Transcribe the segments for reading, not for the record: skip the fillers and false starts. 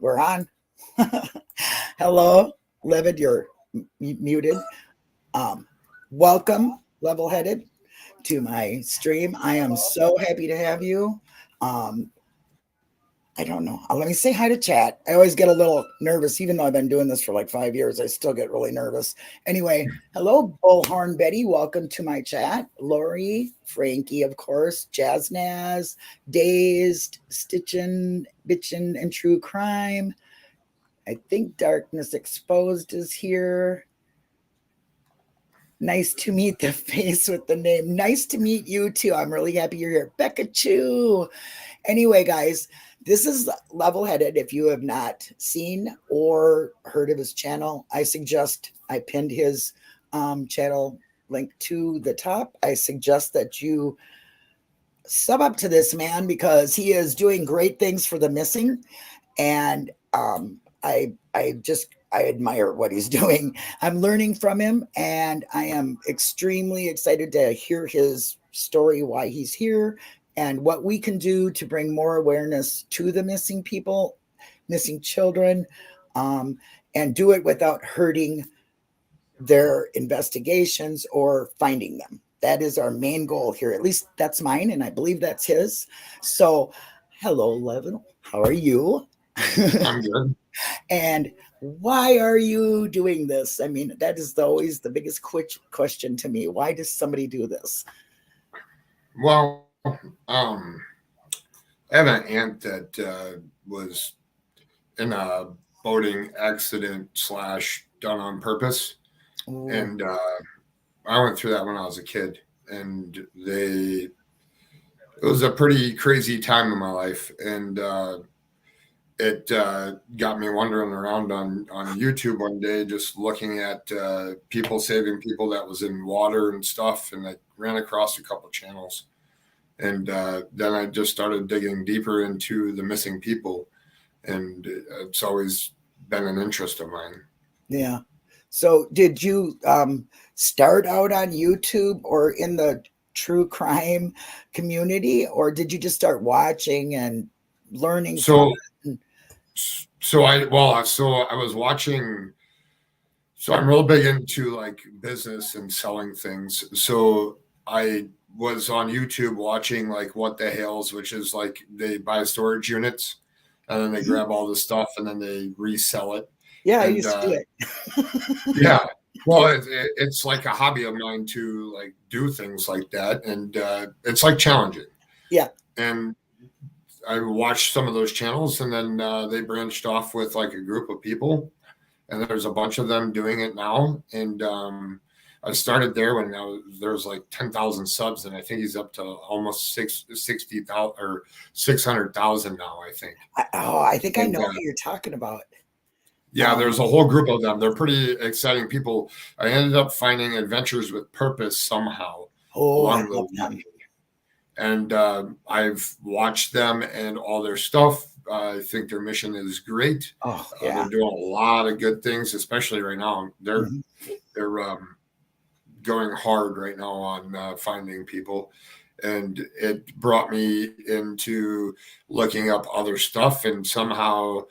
We're on. Hello, Livid, you're muted. Welcome, Level Headed, to my stream. I am so happy to have you. Um, I don't know. Let me say hi to chat. I always get a little nervous, even though I've been doing this for like 5 years. I still get really nervous. Anyway, hello, Bullhorn Betty. Welcome to my chat. Lori, Frankie, of course, Jazznaz, Dazed, Stitchin, Bitchin, and True Crime. I think Darkness Exposed is here. Nice to meet the face with the name. Nice to meet you too. I'm really happy you're here. Becca Chu. Anyway, guys, this is Level Headed. If you have not seen or heard of his channel, I suggest I pinned his channel link to the top. I suggest that you sub up to this man because he is doing great things for the missing. And I admire what he's doing. I'm learning from him, and I am extremely excited to hear his story, why he's here, and what we can do to bring more awareness to the missing people, missing children, and do it without hurting their investigations or finding them. That is our main goal here. At least that's mine, and I believe that's his. So, hello, Levin. How are you? I'm good. And why are you doing this? I mean, that is always the biggest question to me. Why does somebody do this? Well, I have an aunt that was in a boating accident / done on purpose. Ooh. And I went through that when I was a kid. And it was a pretty crazy time in my life. And it got me wandering around on YouTube one day, just looking at people saving people that was in water and stuff. And I ran across a couple channels. And then I just started digging deeper into the missing people. And it's always been an interest of mine. Yeah. So did you start out on YouTube or in the true crime community, or did you just start watching and learning from it? So I was watching. So I'm real big into like business and selling things. So I was on YouTube watching like What the Hales, which is like they buy storage units and then they grab all the stuff and then they resell it. Yeah, and, I used to do it. Yeah. Well, it's like a hobby of mine to like do things like that. And it's like challenging. Yeah. And I watched some of those channels and then they branched off with like a group of people. And there's a bunch of them doing it now. And I started there when there was like 10,000 subs, and I think he's up to almost 60,000 or 600,000 now, I think. I think I know who you're talking about. Yeah, there's a whole group of them. They're pretty exciting people. I ended up finding Adventures with Purpose somehow along the way. And I've watched them and all their stuff. I think their mission is great. Oh, yeah. They're doing a lot of good things, especially right now. They're going hard right now on finding people. And it brought me into looking up other stuff. And somehow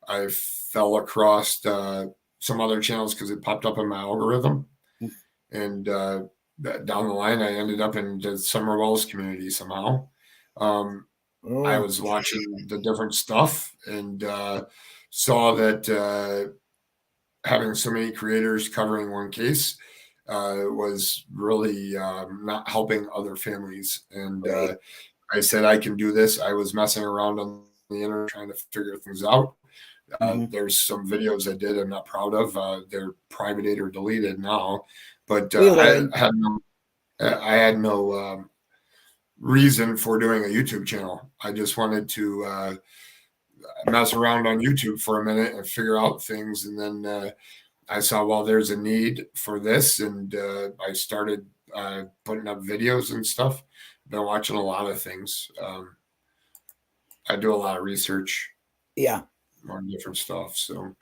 I fell across some other channels because it popped up in my algorithm. And down the line, I ended up in the Summer Wells community somehow. I was watching the different stuff and saw that having so many creators covering one case was really not helping other families. And I said, I can do this. I was messing around on the internet trying to figure things out. There's some videos I did I'm not proud of. They're privated or deleted now. But I had no reason for doing a YouTube channel. I just wanted to mess around on YouTube for a minute and figure out things. And then I saw, well, there's a need for this. And I started putting up videos and stuff. I've been watching a lot of things. I do a lot of research. Yeah. On different stuff. So.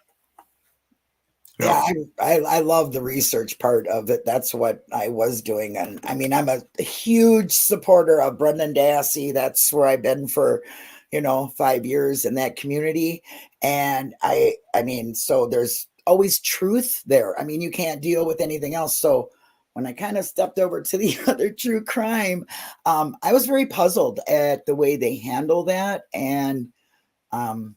Yeah, I love the research part of it. That's what I was doing. And I mean, I'm a huge supporter of Brendan Dassey. That's where I've been for, 5 years in that community. And I mean, so there's always truth there. I mean, you can't deal with anything else. So when I kind of stepped over to the other true crime, I was very puzzled at the way they handle that. And um,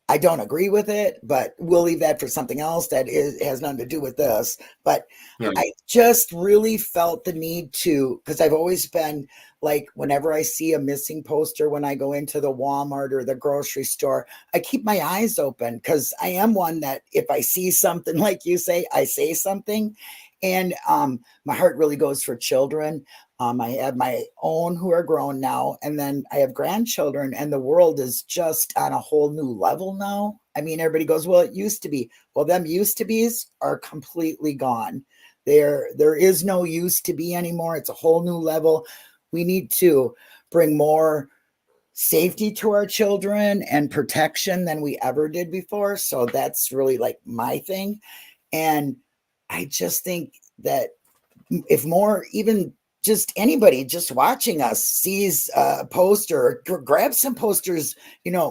I don't agree with it, but we'll leave that for something else that has nothing to do with this. But Yeah. I just really felt the need to, because I've always been like, whenever I see a missing poster when I go into the Walmart or the grocery store, I keep my eyes open because I am one that if I see something, like you say, I say something. And my heart really goes for children. I have my own who are grown now, and then I have grandchildren, and the world is just on a whole new level now. I mean, everybody goes, well, it used to be. Well, them used to be's are completely gone. There is no used to be anymore. It's a whole new level. We need to bring more safety to our children and protection than we ever did before. So that's really like my thing. And I just think that if more, even just anybody just watching us sees a poster, grab some posters,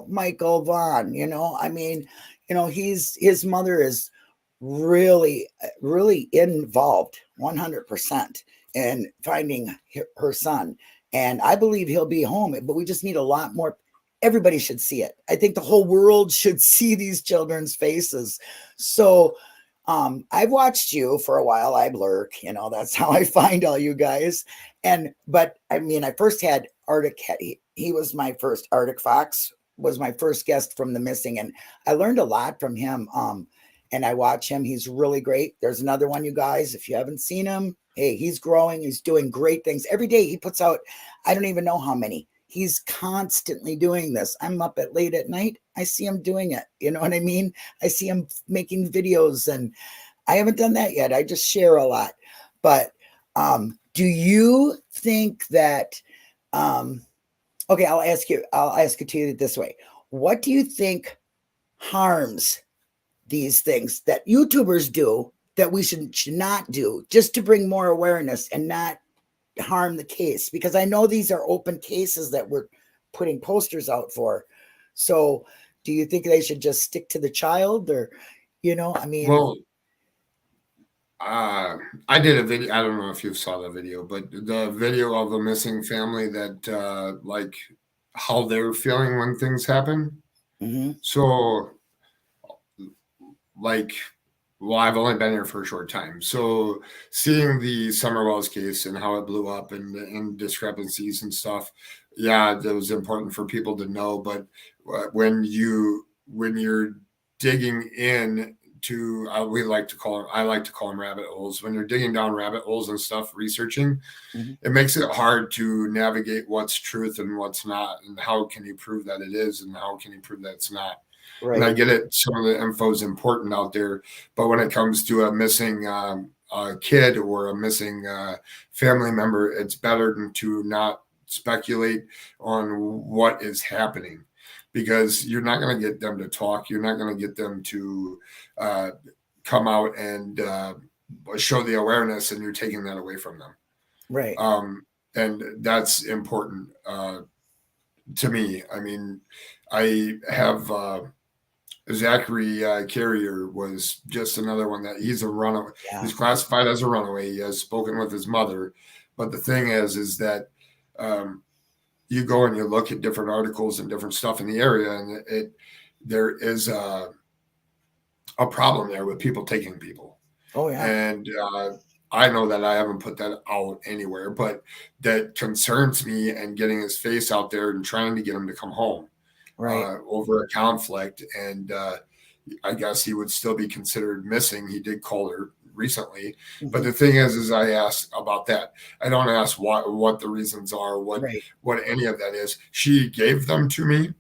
Michael Vaughn, I mean, his mother is really, really involved 100% in finding her son. And I believe he'll be home, but we just need a lot more. Everybody should see it. I think the whole world should see these children's faces. So, I've watched you for a while. I lurk, that's how I find all you guys. But I mean, I first had Arctic. He was my first. Arctic Fox was my first guest from the missing, and I learned a lot from him. And I watch him. He's really great. There's another one, you guys. If you haven't seen him, hey, he's growing. He's doing great things every day. He puts out, I don't even know how many. He's constantly doing this. I'm up at late at night. I see him doing it. You know what I mean? I see him making videos, and I haven't done that yet. I just share a lot. But do you think that okay, I'll ask it to you this way. What do you think harms these things that YouTubers do that we should not do, just to bring more awareness and not harm the case? Because I know these are open cases that we're putting posters out for. So do you think they should just stick to the child, or, I mean, Well, I did a video. I don't know if you saw the video, but the video of a missing family that, like, how they're feeling when things happen. mm-hmm, So, like, well, I've only been here for a short time. So, seeing the Summer Wells case and how it blew up and discrepancies and stuff, yeah, that was important for people to know. But when you're digging in to, I like to call them rabbit holes. When you're digging down rabbit holes and stuff, researching, mm-hmm, it makes it hard to navigate what's truth and what's not, and how can you prove that it is, and how can you prove that it's not. And I right, get it, some of the info is important out there, but when it comes to a missing kid or a missing family member, it's better to not speculate on what is happening, because you're not going to get them to talk. You're not going to get them to uh, come out and show the awareness, and you're taking that away from them. right. Um, and that's important to me. I mean, I have Zachary Carrier was just another one that he's a runaway. Yeah, He's classified as a runaway. He has spoken with his mother, but the thing is that um, you go and you look at different articles and different stuff in the area, and there is a problem there with people taking people. oh yeah, And I know that I haven't put that out anywhere, but that concerns me, and getting his face out there and trying to get him to come home right, over a conflict. And I guess he would still be considered missing. He did call her recently, but mm-hmm, the thing is I asked about that. I don't ask what the reasons are, right, what any of that is. She gave them to me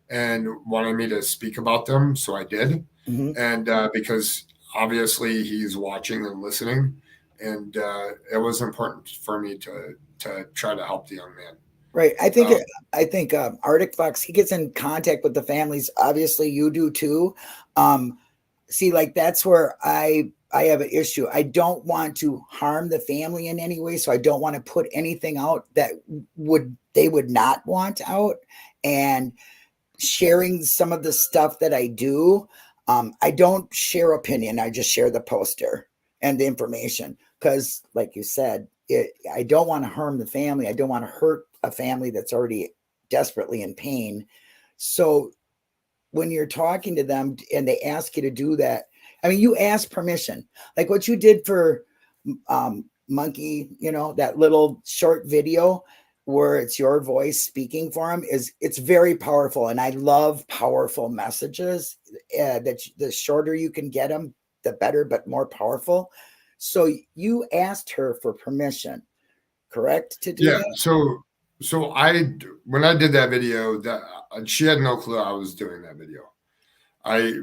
and wanted me to speak about them, so I did. mm-hmm, And because obviously he's watching and listening, and it was important for me to try to help the young man. right. Um, I think Arctic Fox, he gets in contact with the families. Obviously, you do too. Um, See, like that's where I have an issue. I don't want to harm the family in any way, so I don't want to put anything out that would they would not want out, and sharing some of the stuff that I do. I don't share opinion. I just share the poster and the information because, like you said, I don't want to harm the family. I don't want to hurt a family that's already desperately in pain. So when you're talking to them and they ask you to do that, I mean, you ask permission, like what you did for Monkey, that little short video where it's your voice speaking for him, it's very powerful. And I love powerful messages. That the shorter you can get them, the better, but more powerful. So you asked her for permission, correct, to do Yeah. that? So when I did that video, that she had no clue I was doing that video. I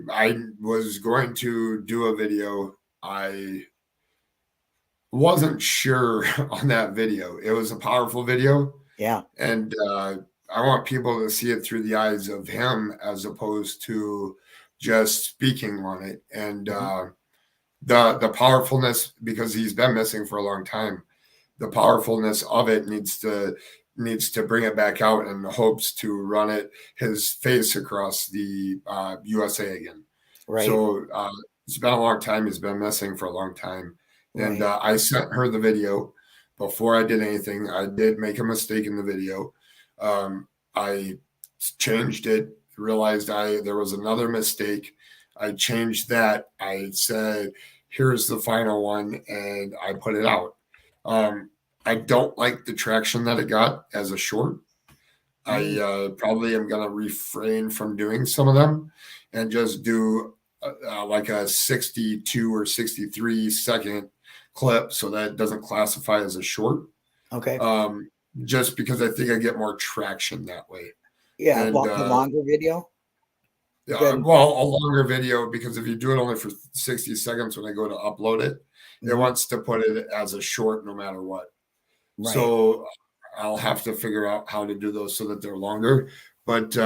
was going to do a video. I wasn't sure on that video. It was a powerful video, Yeah. and I want people to see it through the eyes of him as opposed to just speaking on it. And Mhm. the powerfulness, because he's been missing for a long time, the powerfulness of it needs to bring it back out in the hopes to run it his face across the USA again. Right. So it's been a long time. He's been missing for a long time. And Right. I sent her the video before I did anything. I did make a mistake in the video. I changed it, realized there was another mistake. I changed that. I said, here's the final one, and I put it out. Um, I don't like the traction that it got as a short. I Mm. probably am going to refrain from doing some of them and just do like a 62 or 63-second clip so that it doesn't classify as a short. Okay. Um, just because I think I get more traction that way. Yeah. And The longer video. Then. well, a longer video, because if you do it only for 60 seconds when I go to upload it, it Mhm. wants to put it as a short no matter what. Right. So I'll have to figure out how to do those so that they're longer. But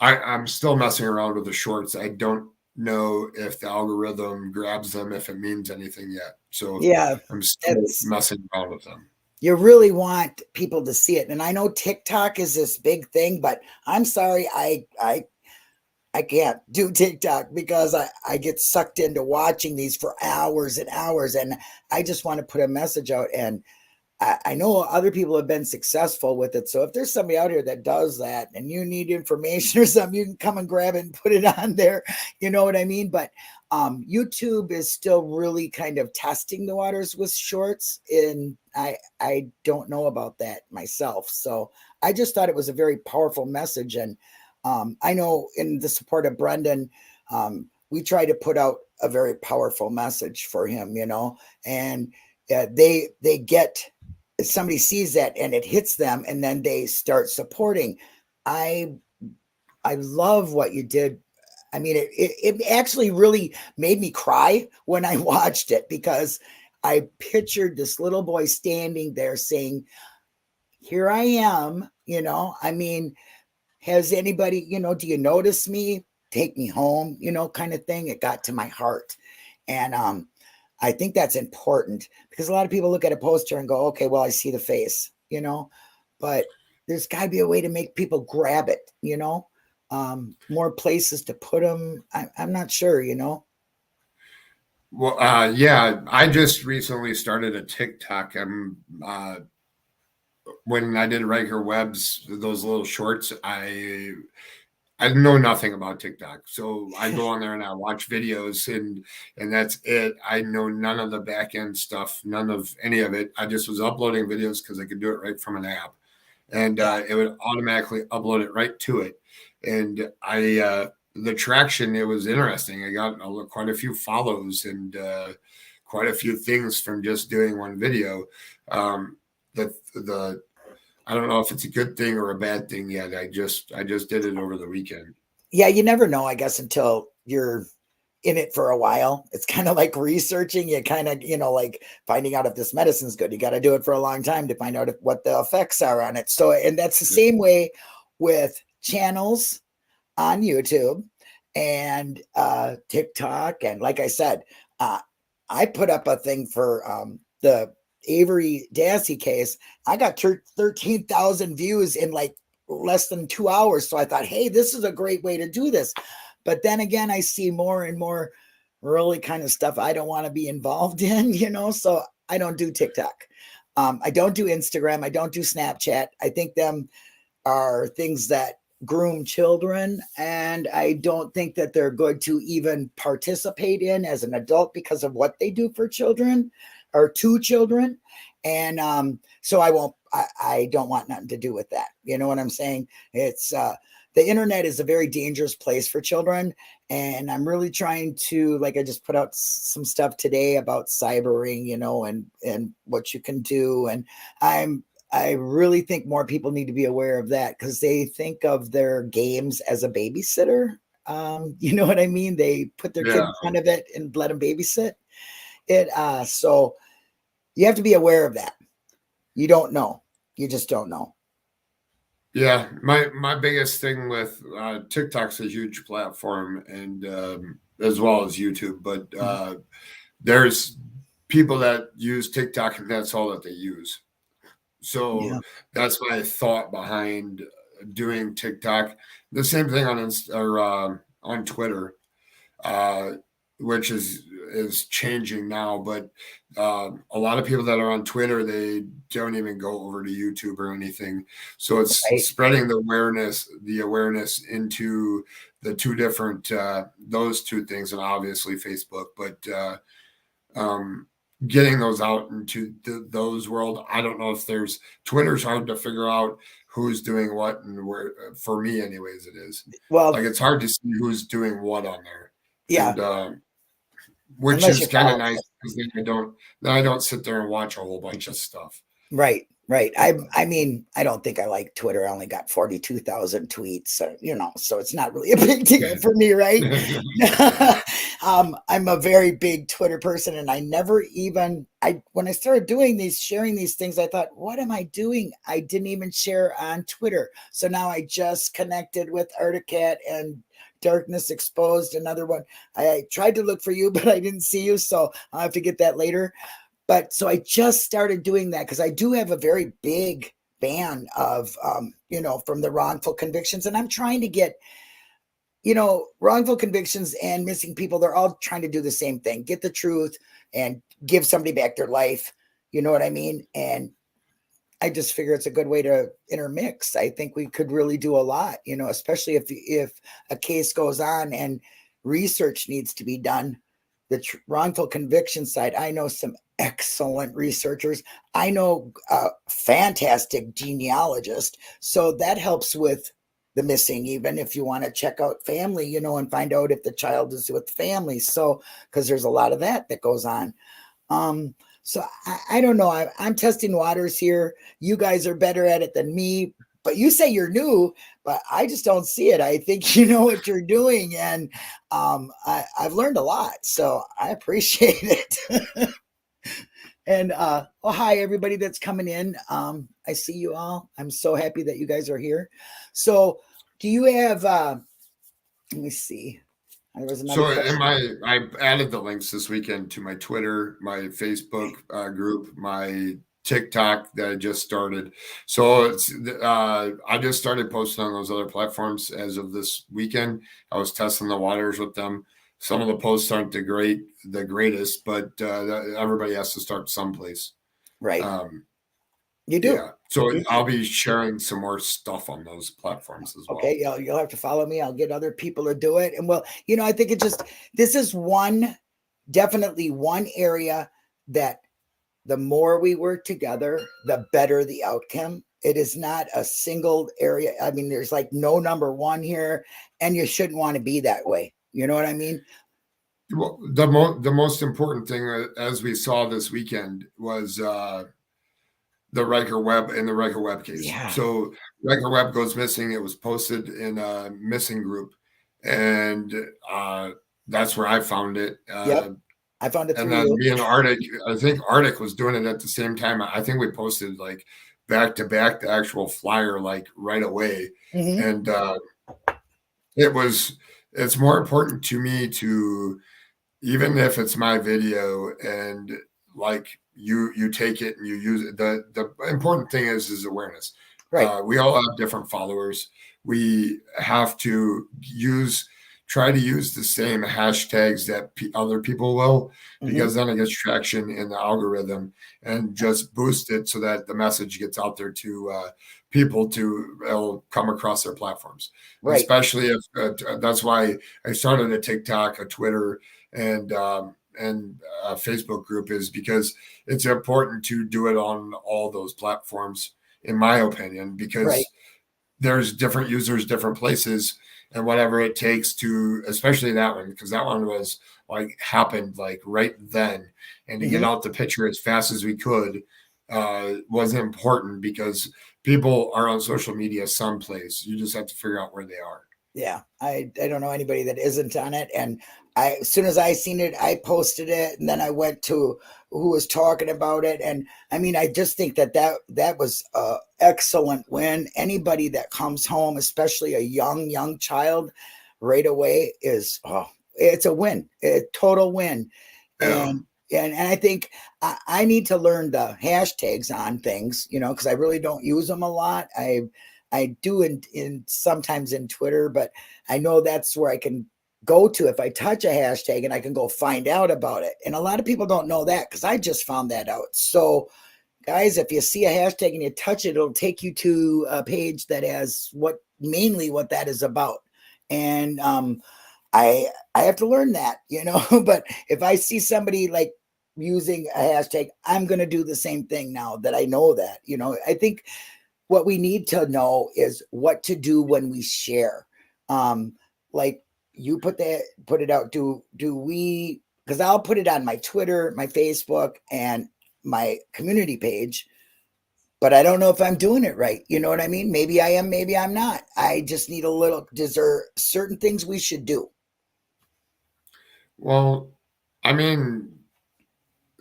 I'm still messing around with the shorts. I don't know if the algorithm grabs them, if it means anything yet. So Yeah. I'm still That's messing around with them. You really want people to see it. And I know TikTok is this big thing, but I'm sorry, I can't do TikTok because I get sucked into watching these for hours and hours. And I just want to put a message out. And I know other people have been successful with it. So if there's somebody out here that does that and you need information or something, you can come and grab it and put it on there. You know what I mean? But YouTube is still really kind of testing the waters with shorts, and I don't know about that myself. So I just thought it was a very powerful message, and I know in the support of Brendan, we try to put out a very powerful message for him, and they get, somebody sees that and it hits them, and then they start supporting. I I love what you did. I mean, it actually really made me cry when I watched it because I pictured this little boy standing there saying, "Here I am." I mean, has anybody, do you notice me? Take me home, kind of thing. It got to my heart. And I think that's important because a lot of people look at a poster and go, okay, well, I see the face, but there's got to be a way to make people grab it, more places to put them. I'm not sure. Well, yeah, I just recently started a TikTok. When I did regular webs, those little shorts, I know nothing about TikTok. So I go on there and I watch videos and that's it. I know none of the back end stuff, none of any of it. I just was uploading videos because I could do it right from an app. And Yeah. it would automatically upload it right to it. And the traction, it was interesting. I got quite a few follows and quite a few things from just doing one video. The I don't know if it's a good thing or a bad thing yet. I just did it over the weekend. Yeah. You never know, I guess, until you're in it for a while. It's kind of like researching. You kind of, like finding out if this medicine's good. You got to do it for a long time to find out what the effects are on it. So, and that's the same way with channels on YouTube and TikTok. And like I said, I put up a thing for the Avery Dassey case, I got 13,000 views in like less than 2 hours. So I thought, hey, this is a great way to do this. But then again, I see more and more really kind of stuff I don't want to be involved in, so I don't do TikTok. I don't do Instagram. I don't do Snapchat. I think them are things that groom children, and I don't think that they're good to even participate in as an adult because of what they do for children or to children. And so I don't want nothing to do with that. You know what I'm saying? It's the internet is a very dangerous place for children, and I'm really trying to, like, I just put out some stuff today about cybering, and what you can do. And I really think more people need to be aware of that, because they think of their games as a babysitter. You know what I mean? They put their kid Yeah. in front of it and let them babysit it. So you have to be aware of that. You don't know. You just don't know. Yeah, my biggest thing with TikTok's a huge platform, and as well as YouTube, but there's people that use TikTok and that's all that they use. Yeah. So that's my thought behind doing TikTok. The same thing on on Twitter, uh, which is changing now. But a lot of people that are on Twitter, they don't even go over to YouTube or anything. So it's Right. spreading the awareness into the two different those two things, and obviously Facebook. But um, getting those out into those world, I don't know if there's Twitter's hard to figure out who's doing what and where. For me, anyways, it is Well, like it's hard to see who's doing what on there, yeah, and which unless is you kind of follow. nice because then I don't sit there and watch a whole bunch of stuff. Right, right. I mean, I don't think I like Twitter. I only got 42,000 tweets, so it's not really a big deal for me, right? I'm a very big Twitter person, and I never even when I started doing these, sharing these things, I thought, what am I doing? I didn't even share on Twitter. So now I just connected with Articat and Darkness Exposed, another one. I tried to look for you, but I didn't see you, so I'll have to get that later. But so I just started doing that because I do have a very big ban of, from the wrongful convictions. And I'm trying to get, wrongful convictions and missing people, they're all trying to do the same thing, get the truth and give somebody back their life. You know what I mean? And I just figure it's a good way to intermix. I think we could really do a lot, especially if a case goes on and research needs to be done. The wrongful conviction side, I know some excellent researchers. I know a fantastic genealogist. So that helps with the missing, even if you want to check out family, and find out if the child is with family. So, because there's a lot of that goes on. Um, so I don't know. I'm testing waters here. You guys are better at it than me, but you say you're new, but I just don't see it. I think you know what you're doing, and I've learned a lot, so I appreciate it. And well, hi everybody that's coming in. I see you all. I'm so happy that you guys are here. So, do you have? Let me see. There was another So question. I added the links this weekend to my Twitter, my Facebook group, my TikTok that I just started. So I just started posting on those other platforms as of this weekend. I was testing the waters with them. Some of the posts aren't the greatest, but everybody has to start someplace. Right. Um, You do. yeah. So You I'll do. be sharing some more stuff on those platforms as well. Okay, you'll have to follow me. I'll get other people to do it. And well, I think this is definitely one area that the more we work together, the better the outcome. It is not a single area. I mean, there's like no number one here, and you shouldn't want to be that way. You know what I mean? Well, the most important thing, as we saw this weekend, was the Riker Webb in the Riker Webb case. Yeah. So Riker Webb goes missing. It was posted in a missing group, and that's where I found it. Yep. I found it And through then you. me and Arctic, I think Arctic was doing it at the same time. I think we posted like back to back the actual flyer like right away, Mm-hmm. and it's more important to me to, even if it's my video and like you take it and you use it. The important thing is awareness. Right. We all have different followers. We have to try to use the same hashtags that other people will, Hmm. because then it gets traction in the algorithm, and just boost it so that the message gets out there to people to it'll come across their platforms. Right. Especially if that's why I started a TikTok, a Twitter, and a Facebook group, is because it's important to do it on all those platforms, in my opinion, Right. because there's different users, different places, and whatever it takes to, especially that one, because that one was like happened like right then, and to get Hmm. out the picture as fast as we could was important, because people are on social media someplace. You just have to figure out where they are. Yeah, I don't know anybody that isn't on it. And I, as soon as I seen it, I posted it, and then I went to who was talking about it. And I mean, I just think that was a excellent win. Anybody that comes home, especially a young child, right away is, oh, it's a win, a total win. Yeah. And I think I need to learn the hashtags on things, because I really don't use them a lot. I do in sometimes in Twitter, but I know that's where I can go to if I touch a hashtag, and I can go find out about it. And a lot of people don't know that, because I just found that out. So guys, if you see a hashtag and you touch it, it'll take you to a page that has mainly what that is about. And I have to learn that, but if I see somebody like using a hashtag, I'm going to do the same thing now that I know that. I think what we need to know is what to do when we share. Um, like you put it out. Do we? Because I'll put it on my Twitter, my Facebook, and my community page. But I don't know if I'm doing it right. You know what I mean? Maybe I am, maybe I'm not. I just need a little. Is there certain things we should do? Well, I mean,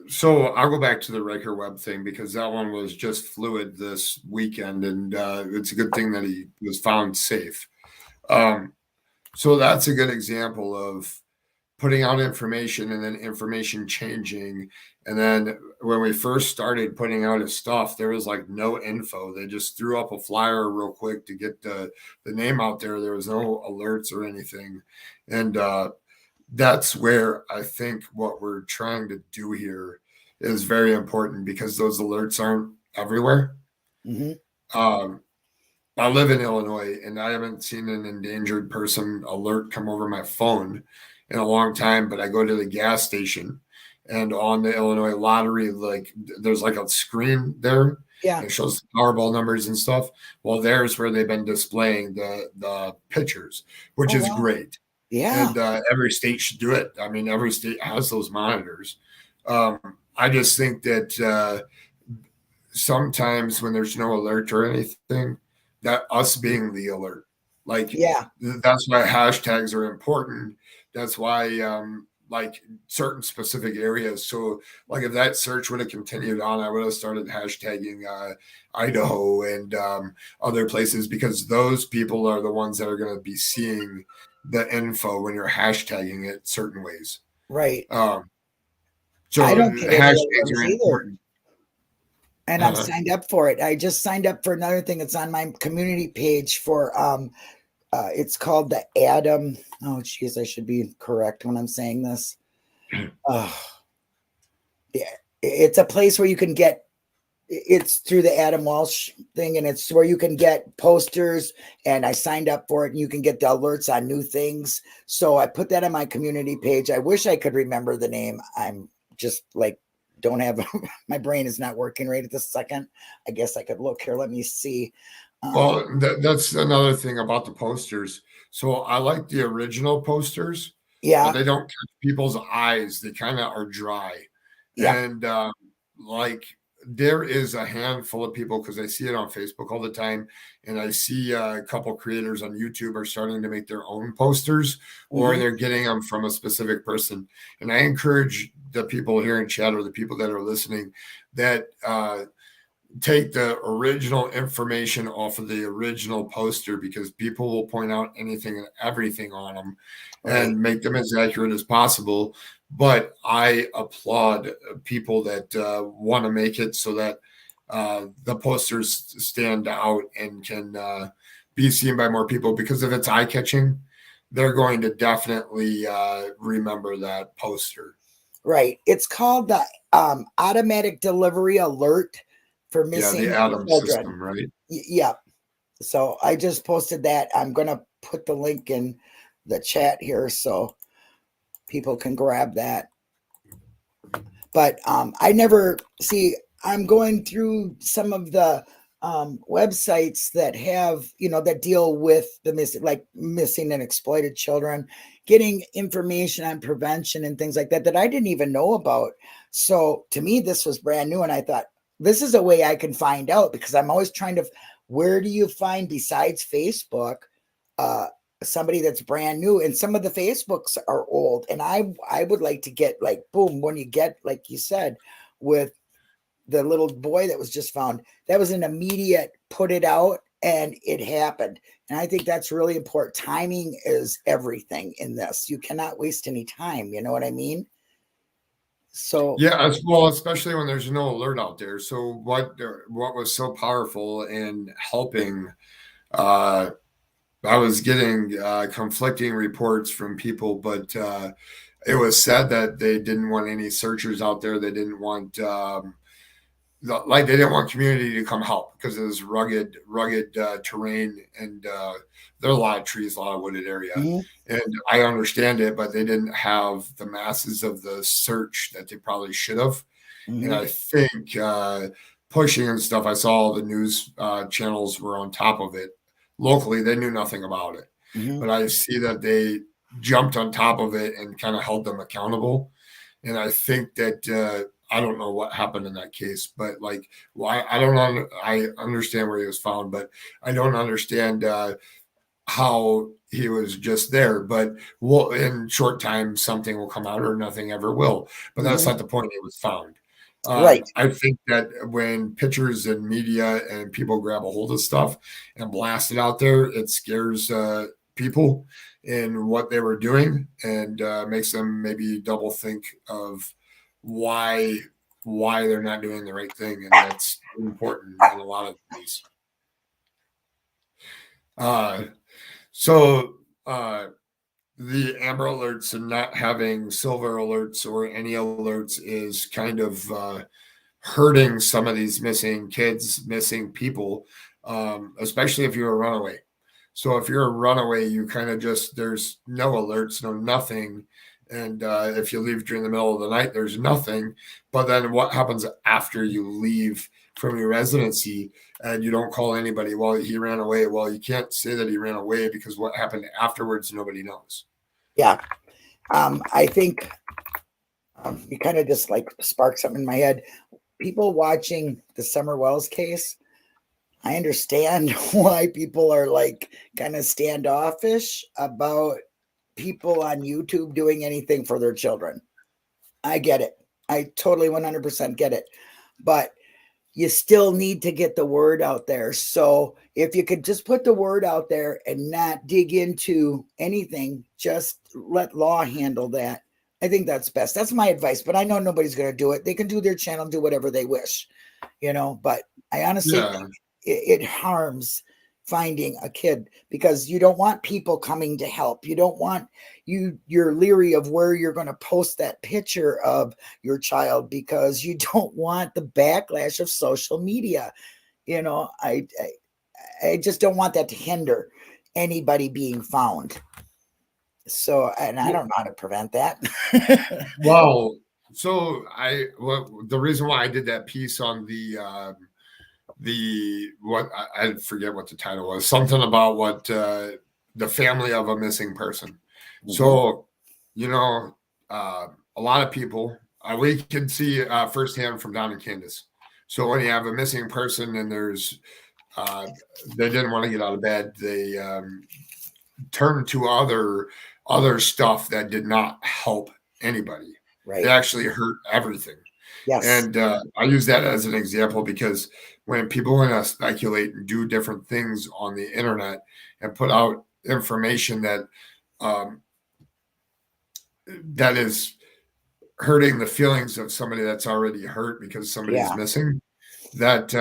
so I'll go back to the Riker Webb thing, because that one was just fluid this weekend, and it's a good thing that he was found safe. Um, so that's a good example of putting out information and then information changing. And then when we first started putting out his stuff, there was like no info. They just threw up a flyer real quick to get the name out there. There was no alerts or anything. And that's where I think what we're trying to do here is very important, because those alerts aren't everywhere. Hmm. Um, I live in Illinois, and I haven't seen an endangered person alert come over my phone in a long time. But I go to the gas station, and on the Illinois lottery, like there's like a screen there, Yeah. and it shows the Powerball numbers and stuff. Well, there's where they've been displaying the pictures, which Oh is wow. great. Yeah. And every state should do it. I mean, every state has those monitors. Um, I just think that sometimes when there's no alert or anything, that us being the alert, like Yeah. that's why hashtags are important. That's why like certain specific areas. So like if that search would have continued on, I would have started hashtagging Idaho and other places, because those people are the ones that are going to be seeing the info when you're hashtagging it certain ways. Right. Um, I so don't get any hashtags alerts are either. important. And I'm signed up for it. I just signed up for another thing that's on my community page for it's called the Adam. Oh geez, I should be correct when I'm saying this. Oh, yeah. It's a place where you can get, it's through the Adam Walsh thing, and it's where you can get posters, and I signed up for it, and you can get the alerts on new things. So I put that on my community page. I wish I could remember the name. I'm just like, don't have my brain is not working right at this second. I guess I could look here. Let me see. Well, that's another thing about the posters. So I like the original posters, but Yeah. they don't catch people's eyes. They kind of are dry. Yeah. And like there is a handful of people, because I see it on Facebook all the time, and I see a couple creators on YouTube are starting to make their own posters, or Hmm. they're getting them from a specific person. And I encourage the people here in chat, or the people that are listening, that take the original information off of the original poster, because people will point out anything and everything on them Right. and make them as accurate as possible. But I applaud people that want to make it so that the posters stand out and can be seen by more people, because if it's eye catching, they're going to definitely remember that poster. Right. It's called the automatic delivery alert for Yeah, the missing Adams children. system, right? Yeah. So I just posted that. I'm going to put the link in the chat here so people can grab that. But I never see, I'm going through some of the websites that have, that deal with the missing, like missing and exploited children, getting information on prevention and things like that, that I didn't even know about. So to me, this was brand new. And I thought, this is a way I can find out, because I'm always trying to, where do you find, besides Facebook, uh, somebody that's brand new? And some of the Facebooks are old, and I would like to get, like, boom, when you get, like you said, with the little boy that was just found, that was an immediate put it out and it happened. And I think that's really important. Timing is everything in this. You cannot waste any time, you know what I mean? So Yeah, as well, especially when there's no alert out there. So what was so powerful in helping? Uh, I was getting conflicting reports from people, but it was said that they didn't want any searchers out there. They didn't want like they didn't want community to come help because it was rugged terrain, and there are a lot of trees, a lot of wooded area, mhm, and I understand it, but they didn't have the masses of the search that they probably should have. And mhm, I think pushing and stuff, I saw the news channels were on top of it. Locally, they knew nothing about it, mhm, but I see that they jumped on top of it and kind of held them accountable. And I think that I don't know what happened in that case, but like, well, I don't know. I understand where he was found, but I don't understand how he was just there. But in short time, something will come out, or nothing ever will. But that's mhm. not the point. He was found. Right. I think that when pictures and media and people grab a hold of stuff and blast it out there, it scares people in what they were doing, and makes them maybe double think of why why they're not doing the right thing, and that's important in a lot of ways. Uh, so uh, the Amber Alerts and not having Silver Alerts or any alerts is kind of hurting some of these missing kids, missing people, especially if you're a runaway. So if you're a runaway, you kind of just, there's no alerts, no nothing. And if you leave during the middle of the night, there's nothing. But then what happens after you leave from your residency and you don't call anybody? Well, he ran away. Well, you can't say that he ran away, because what happened afterwards, nobody knows. Yeah. I think you kind of just like sparked something in my head. People watching the Summer Wells case, I understand why people are like kind of standoffish about people on YouTube doing anything for their children. I get it. I totally 100% get it. But you still need to get the word out there. So if you could just put the word out there and not dig into anything, just let law handle that. I think that's best. That's my advice. But I know nobody's going to do it. They can do their channel, do whatever they wish, But I honestly Yeah. think it harms finding a kid, because you don't want people coming to help. You don't want you're leery of where you're going to post that picture of your child, because you don't want the backlash of social media. I just don't want that to hinder anybody being found. So, and I don't know how to prevent that. Well, so the reason why I did that piece on the what I forget what the title was, something about what the family of a missing person. Mhm. So, you know, a lot of people we can see firsthand from Don and Candace. So when you have a missing person and there's uh, they didn't want to get out of bed, they turned to other stuff that did not help anybody. It Right. actually hurt everything. Yes. And I use that as an example because when people want to speculate and do different things on the internet and put out information um, that is hurting the feelings of somebody that's already hurt because somebody's Yeah. missing, that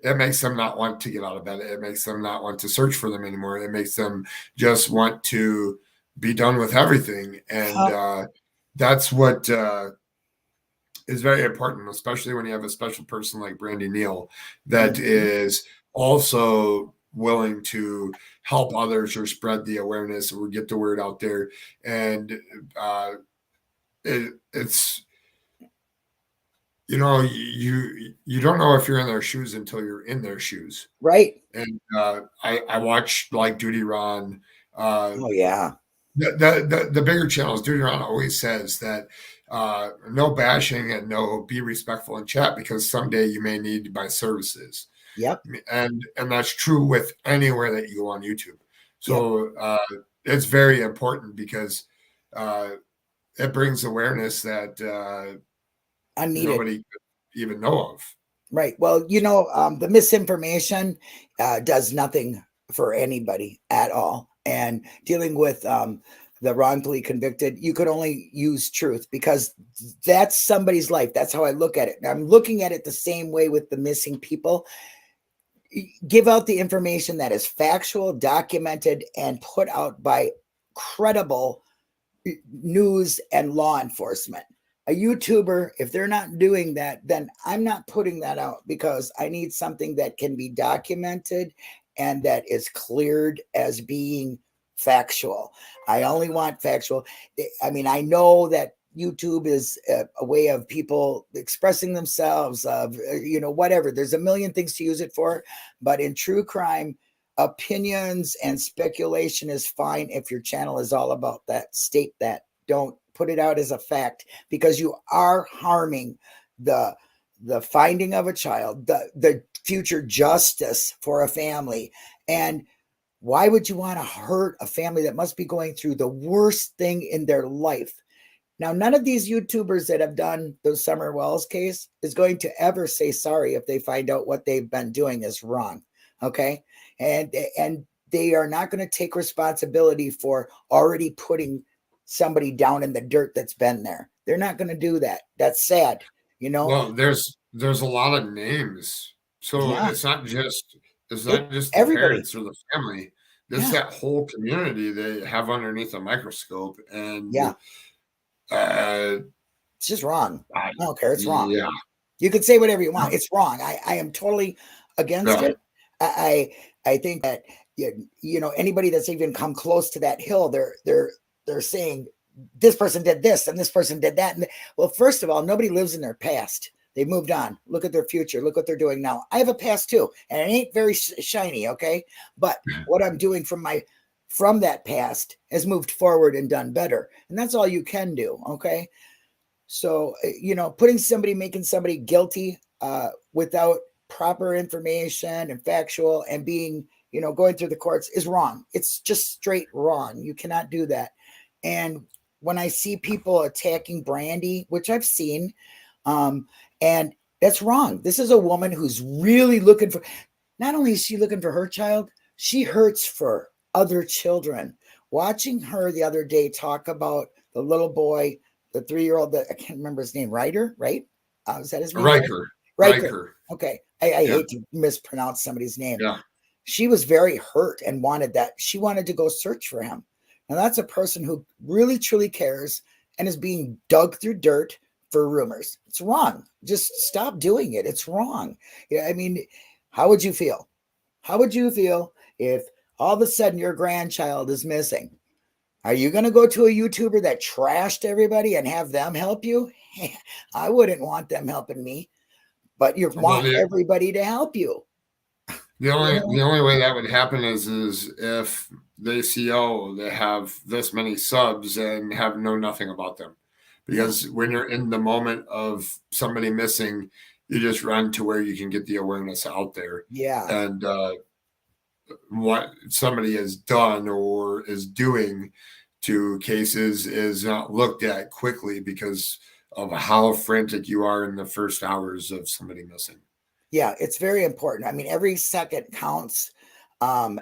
it makes them not want to get out of bed. It makes them not want to search for them anymore. It makes them just want to be done with everything. And How, that's what is very important, especially when you have a special person like Brandy Neal that mhm. is also willing to help others or spread the awareness or get the word out there. And uh, it's you don't know if you're in their shoes until you're in their shoes. Right. And I watched like Duty Ron. Uh, Oh, yeah. the bigger channels, Duty Ron always says that no bashing and no be respectful in chat because someday you may need my services, Yep. and that's true with anywhere that you go on YouTube. Yep. So it's very important because uh, it brings awareness that Unneeded. nobody could even know of. Right. Well, the misinformation does nothing for anybody at all. And dealing with the wrongfully convicted, you could only use truth because that's somebody's life. That's how I look at it. I'm looking at it the same way with the missing people. Give out the information that is factual, documented, and put out by credible news and law enforcement. A YouTuber, if they're not doing that, then I'm not putting that out because I need something that can be documented and that is cleared as being factual. I only want factual. I mean, I know that YouTube is a way of people expressing themselves, of whatever. There's a million things to use it for, but in true crime, opinions and speculation is fine if your channel is all about that. State that. Don't put it out as a fact because you are harming the finding of a child, the future justice for a family. And why would you want to hurt a family that must be going through the worst thing in their life? Now, none of these YouTubers that have done the Summer Wells case is going to ever say sorry if they find out what they've been doing is wrong. Okay. And they are not going to take responsibility for already putting somebody down in the dirt that's been there. They're not going to do that. That's sad, you know? Well, there's a lot of names, so Yeah. it's It not just the everybody. parents or the family. There's Yeah. that whole community they have underneath a microscope, Yeah. and uh, It's just wrong. I, I don't care. It's wrong. yeah, You could say whatever you yeah, want. It's wrong. I am totally against yeah. it. I think that anybody that's even come close to that hill, they're saying this person did this and this person did that. And well, first of all, nobody lives in their past. They've moved on. Look at their future. Look what they're doing now. I have a past too, and it ain't very shiny, okay? But what I'm doing from that past has moved forward and done better, and that's all you can do, okay? So, making somebody guilty without proper information and factual and being, going through the courts is wrong. It's just straight wrong. You cannot do that. And when I see people attacking Brandy, which I've seen, um, and that's wrong. This is a woman who's really looking for, not only is she looking for her child, she hurts for other children. Watching her the other day talk about the little boy, the 3-year-old that I can't remember his name, Ryder, right? Is that his name? Riker, Riker. Riker, Okay. I yeah, hate to mispronounce somebody's name. yeah. She was very hurt and wanted that. She wanted to go search for him. Now, that's a person who really, truly cares and is being dug through dirt for rumors. It's wrong. Just stop doing it. It's wrong. Yeah, I mean, how would you feel? How would you feel if all of a sudden your grandchild is missing? Are you going to go to a YouTuber that trashed everybody and have them help you? I wouldn't want them helping me, but you Well, want everybody to help you. the only way that would happen is if they see, oh, they have this many subs and have know nothing about them, Yeah. because when you're in the moment of somebody missing, you just run to where you can get the awareness out there, Yeah. and what somebody has done or is doing to cases is not looked at quickly because of how frantic you are in the first hours of somebody missing. Yeah, it's very important. I mean, every second counts. And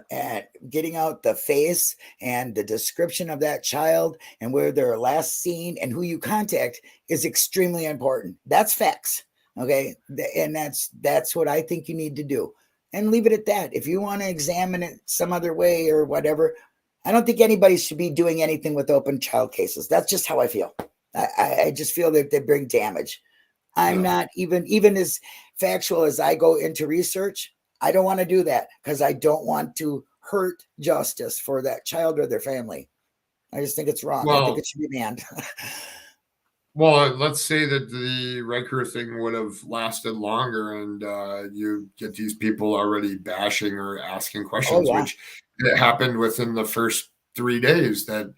getting out the face and the description of that child and where they're last seen and who you contact is extremely important. That's facts. Okay. And that's what I think you need to do. And leave it at that. If you want to examine it some other way or whatever, I don't think anybody should be doing anything with open child cases. That's just how I feel. I just feel that they bring damage. I'm Yeah. not even as factual as I go into research. I don't want to do that because I don't want to hurt justice for that child or their family. I just think it's wrong. I think Well, it should be banned. well, let's say that the Riker thing would have lasted longer, and you get these people already bashing or asking Oh questions, yeah, which it happened within the first 3 days that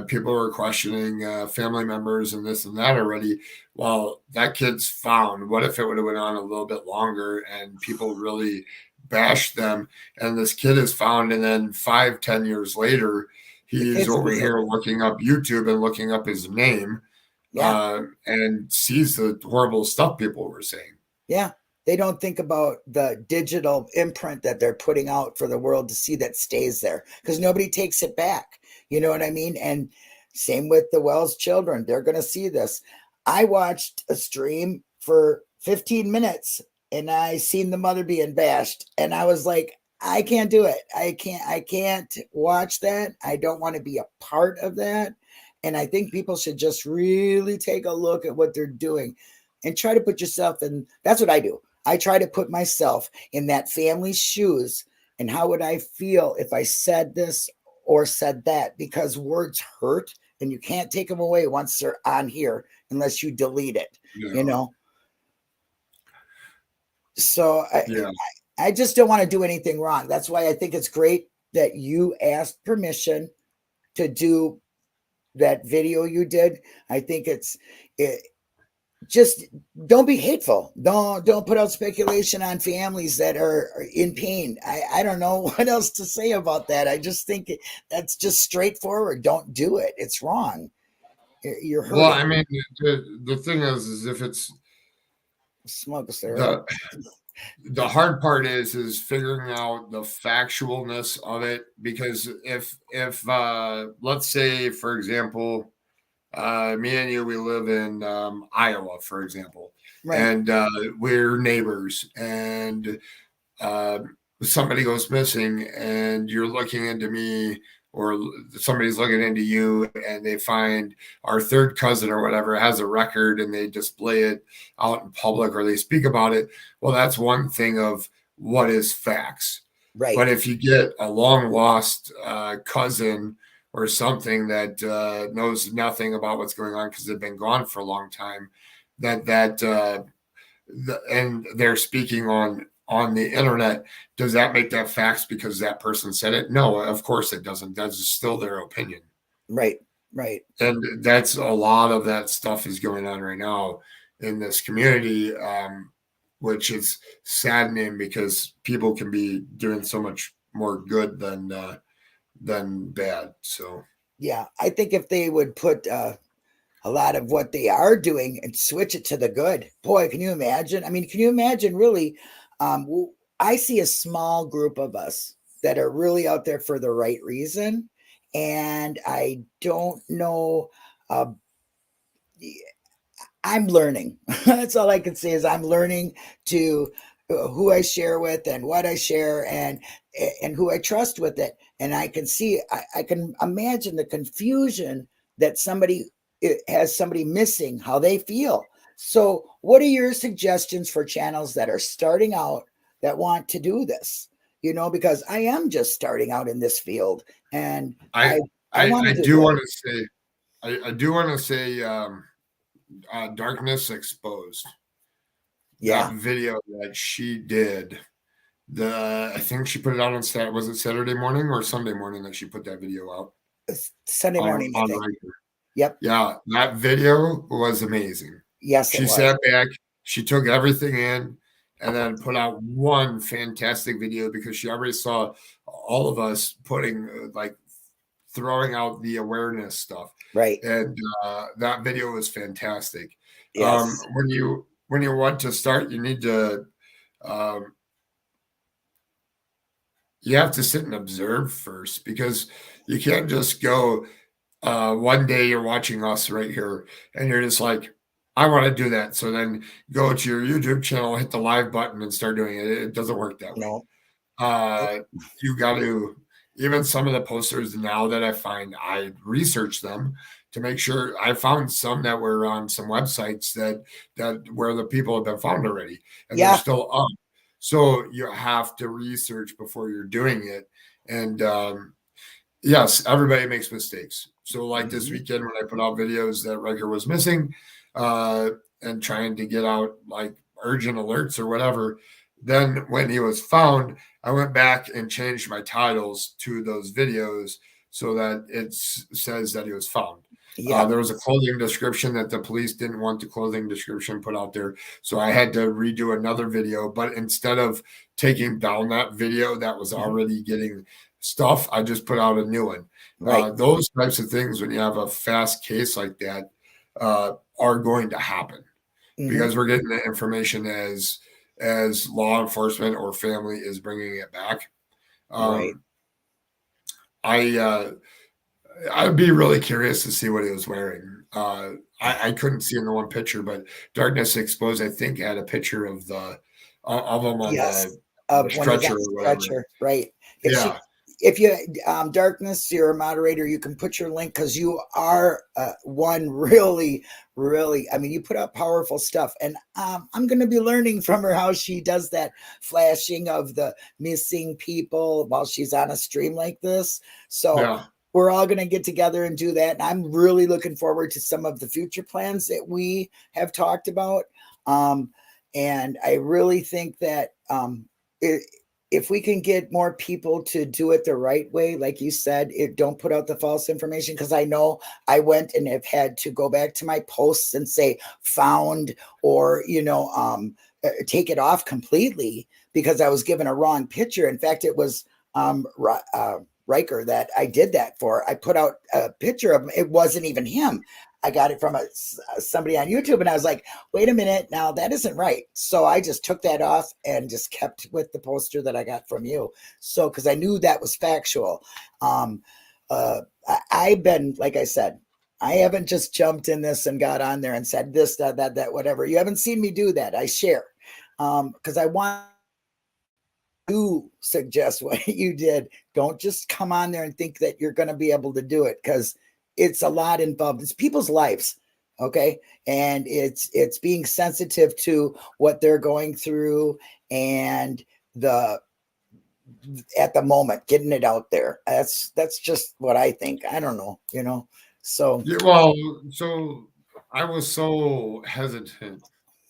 people were questioning family members and this and that already. Well, that kid's found. What if it would have went on a little bit longer and people really bashed them, and this kid is found, and then 5, 10 years later, the he's kid's over missing. here looking up YouTube and looking up his name Yeah, and sees the horrible stuff people were saying. yeah. They don't think about the digital imprint that they're putting out for the world to see that stays there because nobody takes it back. You know what I mean? And same with the Wells children. They're going to see this. I watched a stream for 15 minutes and I seen the mother being bashed and I was like, I can't do it. I can't watch that. I don't want to be a part of that. And I think people should just really take a look at what they're doing and try to put yourself in. That's what I do. I try to put myself in that family's shoes and how would I feel if I said this or said that because words hurt and you can't take them away once they're on here unless you delete it, you Yeah. know? So Yeah. I just don't want to do anything wrong. That's why I think it's great that you asked permission to do that video you did. I think it, just don't be hateful. Don't put out speculation on families that are in pain. I don't know what else to say about that. I just think that's just straightforward. Don't do it. It's wrong. You're Well, hurting. I mean, the thing is if it's Smoke a cigarette. the the hard part is figuring out the factualness of it because if let's say for example me and you we live in Iowa for example Right. and we're neighbors and uh, somebody goes missing and you're looking into me or somebody's looking into you and they find our third cousin or whatever has a record and they display it out in public or they speak about it, well that's one thing of what is facts. But Right. if you get a long lost cousin or something that knows nothing about what's going on because they've been gone for a long time, and they're speaking on the internet, does that make that facts because that person said it? No, of course it doesn't. That's still their opinion. Right. Right. And that's a lot of that stuff is going on right now in this community, which is saddening because people can be doing so much more good than bad. So Yeah. I think if they would put a lot of what they are doing and switch it to the good. Boy, can you imagine? I mean, can you imagine really? I see a small group of us that are really out there for the right reason. And I don't know. Uh, I'm learning. That's all I can say is I'm learning to who I share with and what I share and who I trust with it. And I can see, I can imagine the confusion that somebody has somebody missing, how they feel. So, what are your suggestions for channels that are starting out that want to do this? You know, because I am just starting out in this field, and I I want I to do do good. want to say I do want to say Darkness Exposed, that Yeah, video that she did. I think she put it out on Saturday. Was it Saturday morning or Sunday morning that she put that video out it's Sunday morning, I on think. Riker? Yep. Yeah, that video was amazing. Yes, it She was. sat back, she took everything in, and then put out one fantastic video because she already saw all of us putting like throwing out the awareness stuff, Right. and that video was fantastic. Yes. When you want to start, you need to um, you have to sit and observe first, because you can't just go one day you're watching us right here and you're just like, I want to do that. So then go to your YouTube channel, hit the live button and start doing it. It doesn't work that way. No. Uh, you got to, even some of the posters now that I find, I research them to make sure. I found some that were on some websites that where the people have been found already and they're Yeah. still up. So you have to research before you're doing it. And yes, everybody makes mistakes. So, like this Mhm. weekend when I put out videos that Riker was missing, and trying to get out like urgent alerts or whatever, then when he was found, I went back and changed my titles to those videos so that it says that he was found. Yep. There was a clothing description that the police didn't want the clothing description put out there. So I had to redo another video. But instead of taking down that video that was Mhm. already getting stuff, I just put out a new one. Right. Those types of things, when you have a fast case like that, are going to happen Hmm. because we're getting the information as law enforcement or family is bringing it back. Right. Um, I I'd be really curious to see what he was wearing. I couldn't see in the one picture, but Darkness Exposed, I think, had a picture of the of him on Yes. the Of when he's on stretcher the or whatever. stretcher. Right. If she, Yeah, if you, Darkness, you're a moderator, you can put your link because you are one really, really, I mean, you put out powerful stuff. And I'm going to be learning from her how she does that flashing of the missing people while she's on a stream like this. So, yeah. we're all going to get together and do that. And I'm really looking forward to some of the future plans that we have talked about. Um, and I really think that it, if we can get more people to do it the right way, like you said, don't put out the false information. Because I know I went and have had to go back to my posts and say found, or take it off completely because I was given a wrong picture. In fact, it was Riker that I did that for. I put out a picture of him. It wasn't even him. I got it from somebody on YouTube, and I was like, wait a minute, now that isn't right. So I just took that off and just kept with the poster that I got from you. So, because I knew that was factual. Um, I've been, like I said, I haven't just jumped in this and got on there and said this, that, whatever. You haven't seen me do that. I share because I want to suggest what you did. Don't just come on there and think that you're going to be able to do it because it's a lot involved. It's people's lives, okay, and it's being sensitive to what they're going through and the at the moment getting it out there. That's just what I think. I don't know. So Yeah, well, so I was so hesitant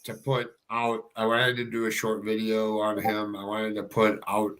to put out. I wanted to do a short video on him. I wanted to put out.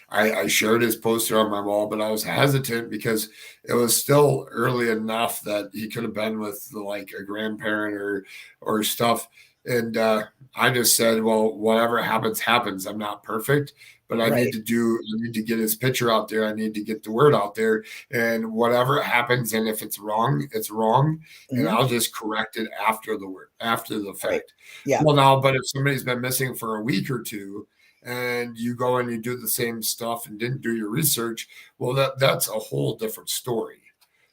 I shared his poster on my wall, but I was hesitant because it was still early enough that he could have been with like a grandparent or stuff. And I just said, well, whatever happens, happens. I'm not perfect, but I need right. to do. I need to get his picture out there. I need to get the word out there, and whatever happens, and if it's wrong, it's wrong, and Hmm. I'll just correct it after after the Right. fact. Yeah. Well, now, but if somebody's been missing for a week or two, and you go and you do the same stuff and didn't do your research, well, that's a whole different story.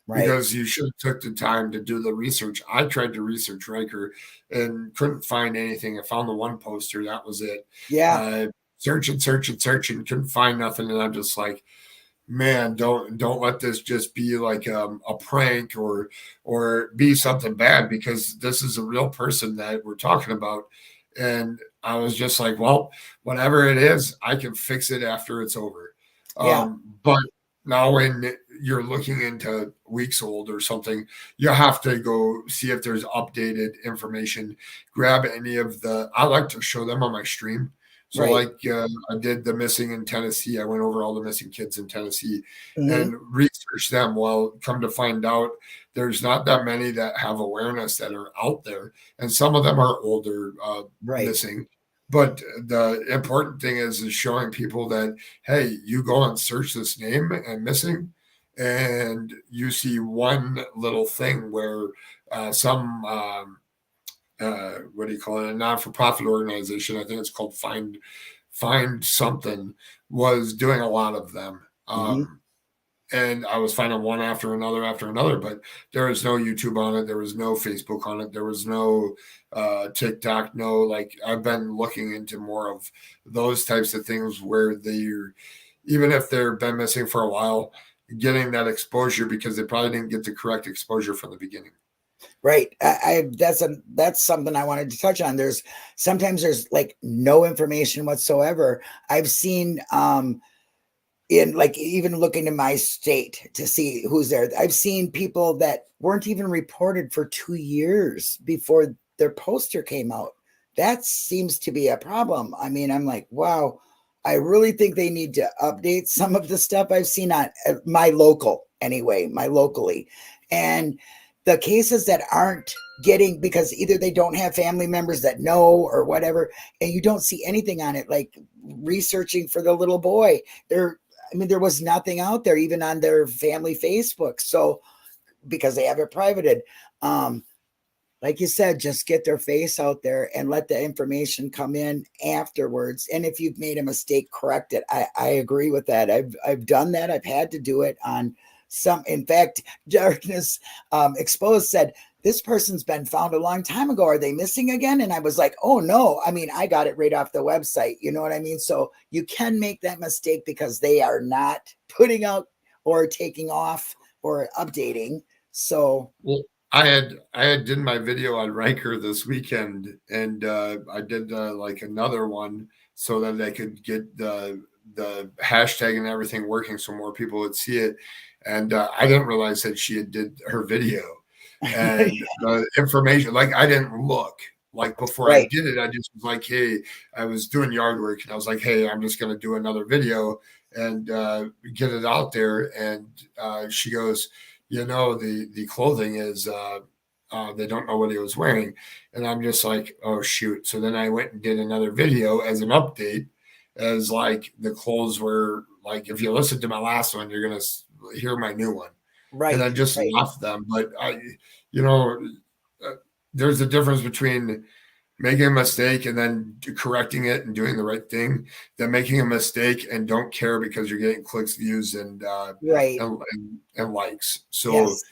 Right. Because you should have took the time to do the research. I tried to research Riker and couldn't find anything. I found the one poster, that was it. Yeah. Uh, search and search and search and couldn't find nothing. And I'm just like, man, don't let this just be like a prank or be something bad, because this is a real person that we're talking about. And I was just like, well, whatever it is, I can fix it after it's over. Yeah. But now when you're looking into weeks old or something, you have to go see if there's updated information. Grab any of the. I like to show them on my stream. So, Right. like I did the missing in Tennessee. I went over all the missing kids in Tennessee Hmm. and researched them. Well, come to find out, there's not that many that have awareness that are out there, and some of them are older Right. missing. But the important thing is showing people that, hey, you go and search this name and missing, and you see one little thing where some what do you call it, a not-for-profit organization, I think it's called Find Something, was doing a lot of them. Hmm. And I was finding one after another, but there was no YouTube on it. There was no Facebook on it. There was no TikTok. No, like I've been looking into more of those types of things where they're, even if they've been missing for a while, getting that exposure because they probably didn't get the correct exposure from the beginning. Right. That's something I wanted to touch on. There's sometimes there's like no information whatsoever. I've seen in like even looking in my state to see who's there. I've seen people that weren't even reported for 2 years before their poster came out. That seems to be a problem. I mean, I'm like, wow, I really think they need to update some of the stuff I've seen on my local anyway, my locally. And the cases that aren't getting, because either they don't have family members that know or whatever, and you don't see anything on it, like researching for the little boy. I mean, there was nothing out there, even on their family Facebook. So, because they have it privated, like you said, just get their face out there and let the information come in afterwards. And if you've made a mistake, correct it. I agree with that. I've done that. I've had to do it on some. In fact, Darkness Exposed said, this person's been found a long time ago. Are they missing again? And I was like, oh no. I mean, I got it right off the website. You know what I mean? So you can make that mistake because they are not putting out or taking off or updating. So Well, I had did my video on Riker this weekend, and I did like another one so that I could get the hashtag and everything working, so more people would see it. And I didn't realize that she had did her video, and the information, like I didn't look. Like before I right, did it, I just was like, "Hey," I was doing yard work, and I was like, "Hey, I'm just going to do another video and get it out there." And she goes, the clothing is they don't know what he was wearing, and I'm just like, oh shoot. So then I went and did another video as an update, as like the clothes were like, if you listen to my last one, you're gonna hear my new one, and right, then just right. left them. But you know uh, there's a difference between making a mistake and then correcting it and doing the right thing than making a mistake and don't care because you're getting clicks, views, and Right. and likes. So Yes.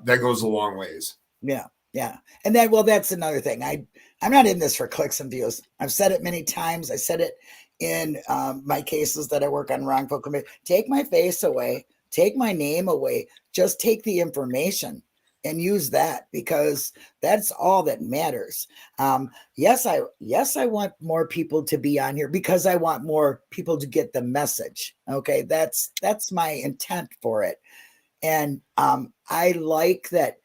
that goes a long ways. Yeah. Yeah. And then, well, that's another thing. I'm not in this for clicks and views. I've said it many times. I said it in my cases that I work on wrongful conviction. Take my face away. Take my name away. Just take the information and use that, because that's all that matters. Yes, I want more people to be on here because I want more people to get the message. Okay, that's my intent for it. And I like that.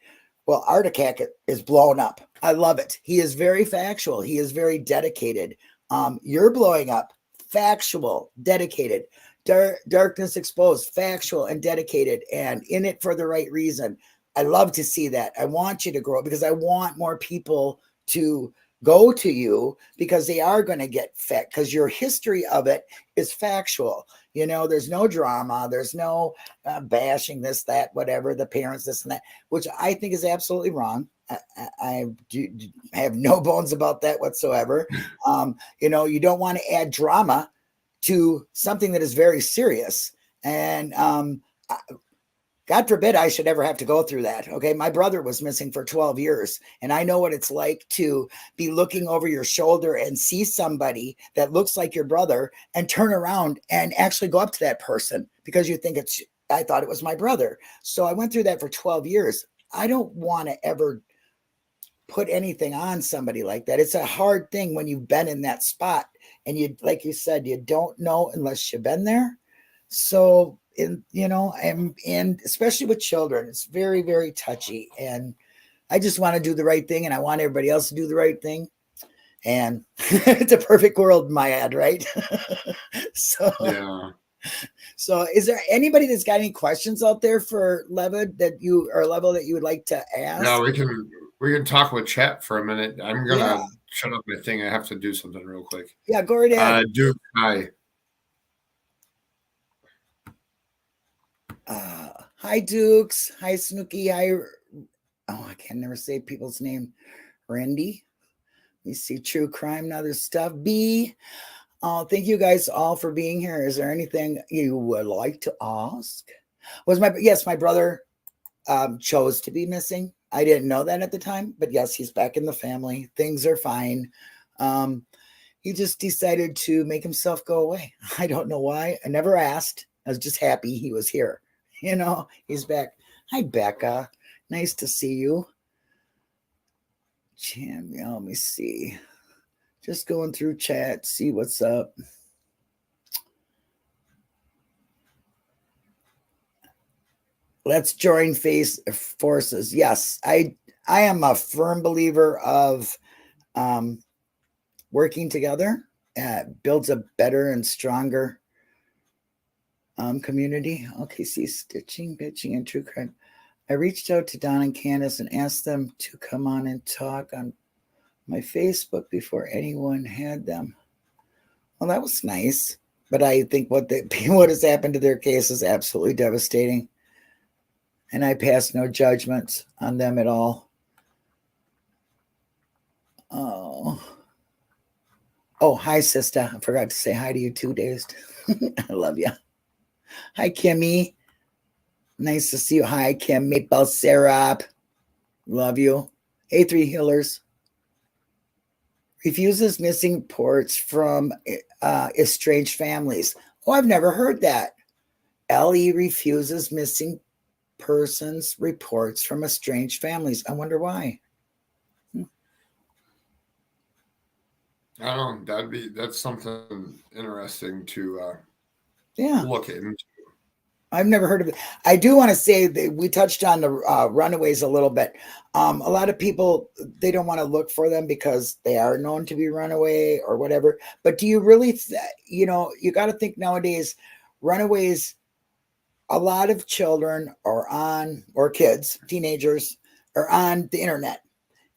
Well, Articac is blown up. I love it. He is very factual. He is very dedicated. You're blowing up. Factual, dedicated. Darkness Exposed, factual and dedicated, and in it for the right reason. I love to see that. I want you to grow because I want more people to go to you, because they are going to get fed, because your history of it is factual. There's no drama. There's no bashing this, that, whatever, the parents, this and that, which I think is absolutely wrong. I have no bones about that whatsoever. You don't want to add drama to something that is very serious. And God forbid I should ever have to go through that. Okay. My brother was missing for 12 years, and I know what it's like to be looking over your shoulder and see somebody that looks like your brother and turn around and actually go up to that person because you think I thought it was my brother. So I went through that for 12 years. I don't want to ever put anything on somebody like that. It's a hard thing when you've been in that spot, and like you said, you don't know unless you've been there. So, and especially with children, it's very, very touchy. And I just want to do the right thing, and I want everybody else to do the right thing. And it's a perfect world in my head, right? so, Yeah. so is there anybody that's got any questions out there for Level that you would like to Yeah, ask? we can talk with chat for a minute. I'm Yeah, gonna shut up my thing. I have to do something real quick. yeah, go right ahead. Duke, hi. Uh, Hi, Dukes. Hi, Snooky. Hi. Oh, I can never say people's name. Randy. We see true crime and other stuff. B. Thank you guys all for being here. Is there anything you would like to ask? My brother chose to be missing. I didn't know that at the time, but yes, he's back in the family. Things are fine. Um, he just decided to make himself go away. I don't know why. I never asked. I was just happy he was here. He's back. Hi, Becca. Nice to see you. Let me see. Just going through chat, see what's up. Let's join forces. Yes, I am a firm believer of working together. Builds a better and stronger community. Okay, see, stitching, bitching, and true crime. I reached out to Don and Candace and asked them to come on and talk on my Facebook before anyone had them. Well, that was nice, but I think what has happened to their case is absolutely devastating, and I pass no judgments on them at all. Oh, hi, sister. I forgot to say hi to you too, Dazed. I love you. Hi, Kimmy. Nice to see you. Hi, Kim. Maple syrup. Love you. A3 Healers. Refuses missing reports from estranged families. Oh, I've never heard that. LE refuses missing persons reports from estranged families. I wonder why. I don't know. That's something interesting to look into. I've never heard of it. I do want to say that we touched on the runaways a little bit. A lot of people, they don't want to look for them because they are known to be runaway or whatever. But do you really, you got to think nowadays, runaways, a lot of children or kids, teenagers are on the internet.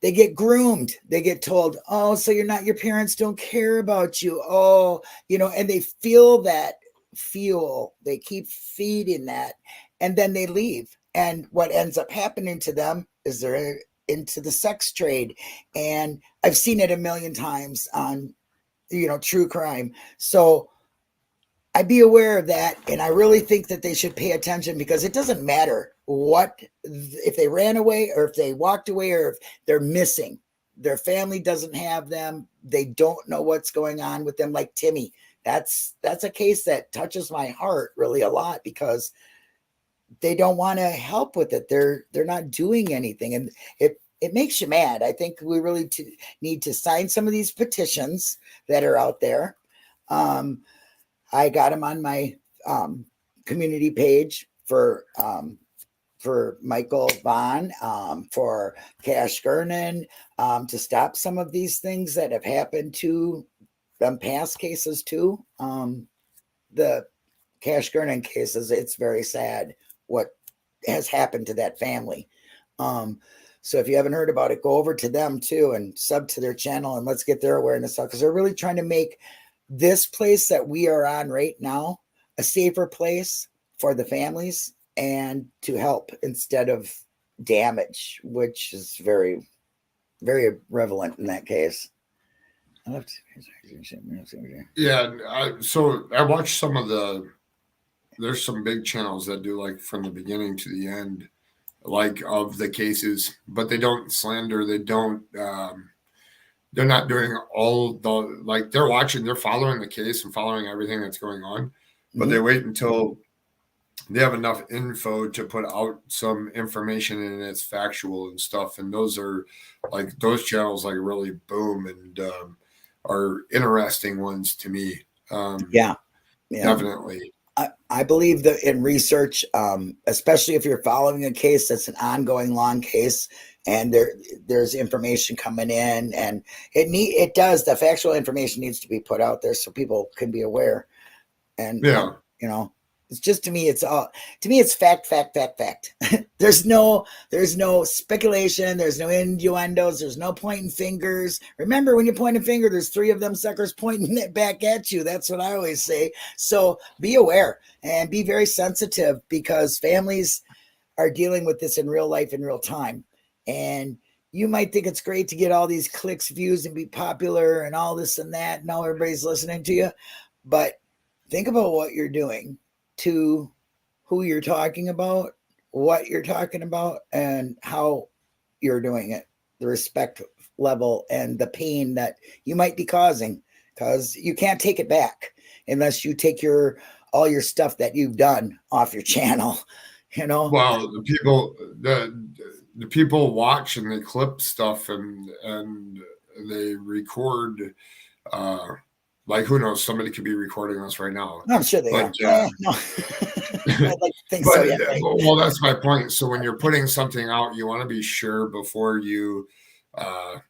They get groomed. They get told, oh, so your parents don't care about you. Oh, and they feel that fuel. They keep feeding that. And then they leave. And what ends up happening to them is they're into the sex trade. And I've seen it a million times on, true crime. So I'd be aware of that. And I really think that they should pay attention because it doesn't matter if they ran away or if they walked away or if they're missing. Their family doesn't have them. They don't know what's going on with them. Like Timmy, that's a case that touches my heart really a lot because they don't want to help with it. They're not doing anything. And it makes you mad. I think we really need to sign some of these petitions that are out there. I got them on my community page for Michael Vaughn, for Cash Gernon, to stop some of these things that have happened to them, past cases too. The Cash Gernon cases, it's very sad what has happened to that family. So if you haven't heard about it, go over to them too and sub to their channel and let's get their awareness out because they're really trying to make this place that we are on right now a safer place for the families and to help instead of damage, which is very, very prevalent in that case. Yeah, so I watched there's some big channels that do like from the beginning to the end, like of the cases, but they don't slander. They're not doing all the, like they're following the case and following everything that's going on, but they wait until they have enough info to put out some information and it's factual and stuff. And those channels like really boom and are interesting ones to me. Yeah. Definitely. I believe that in research, especially if you're following a case that's an ongoing long case and there's information coming in and the factual information needs to be put out there so people can be aware. And, It's just, to me, it's all, to me it's fact, fact, fact, fact. There's no speculation, there's no innuendos, there's no pointing fingers. Remember, when you point a finger, there's three of them suckers pointing it back at you. That's what I always say. So be aware and be very sensitive, because families are dealing with this in real life, in real time. And you might think it's great to get all these clicks, views, and be popular and all this and that. And now everybody's listening to you. But think about what you're doing, to who you're talking about, what you're talking about, and how you're doing it, the respect level and the pain that you might be causing, because you can't take it back unless you take your all your stuff that you've done off your channel, you know. Well, the people watch and they clip stuff and they record. Uh, like who knows? Somebody could be recording us right now. I'm sure they But are. No. I'd like to think so, yeah. Right. well, that's my point. So when you're putting something out, you want to be sure before you uh,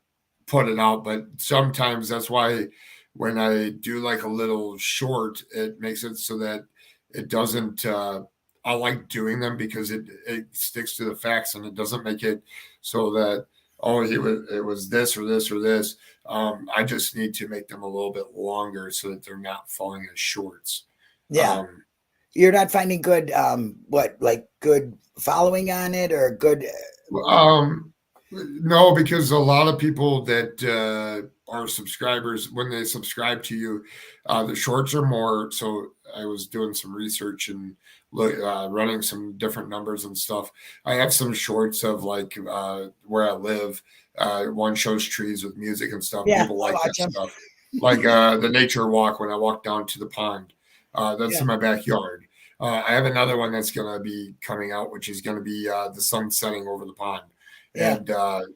put it out. But sometimes that's why when I do like a little short, it makes it so that it doesn't. I like doing them because it sticks to the facts and it doesn't make it so that it was this or this or this. I just need to make them a little bit longer so that they're not falling as shorts. Yeah. Um, You're not finding good, what, like good following on it, or good. Um, no, because a lot of people that are subscribers, when they subscribe to you, the shorts are more. So I was doing some research and running some different numbers and stuff. I have some shorts of like where I live. One shows trees with music and stuff. Yeah, People I like watch that them. stuff. Like the nature walk when I walk down to the pond. That's Yeah. in my backyard. I have another one that's going to be coming out, which is going to be the sun setting over the pond. Yeah. And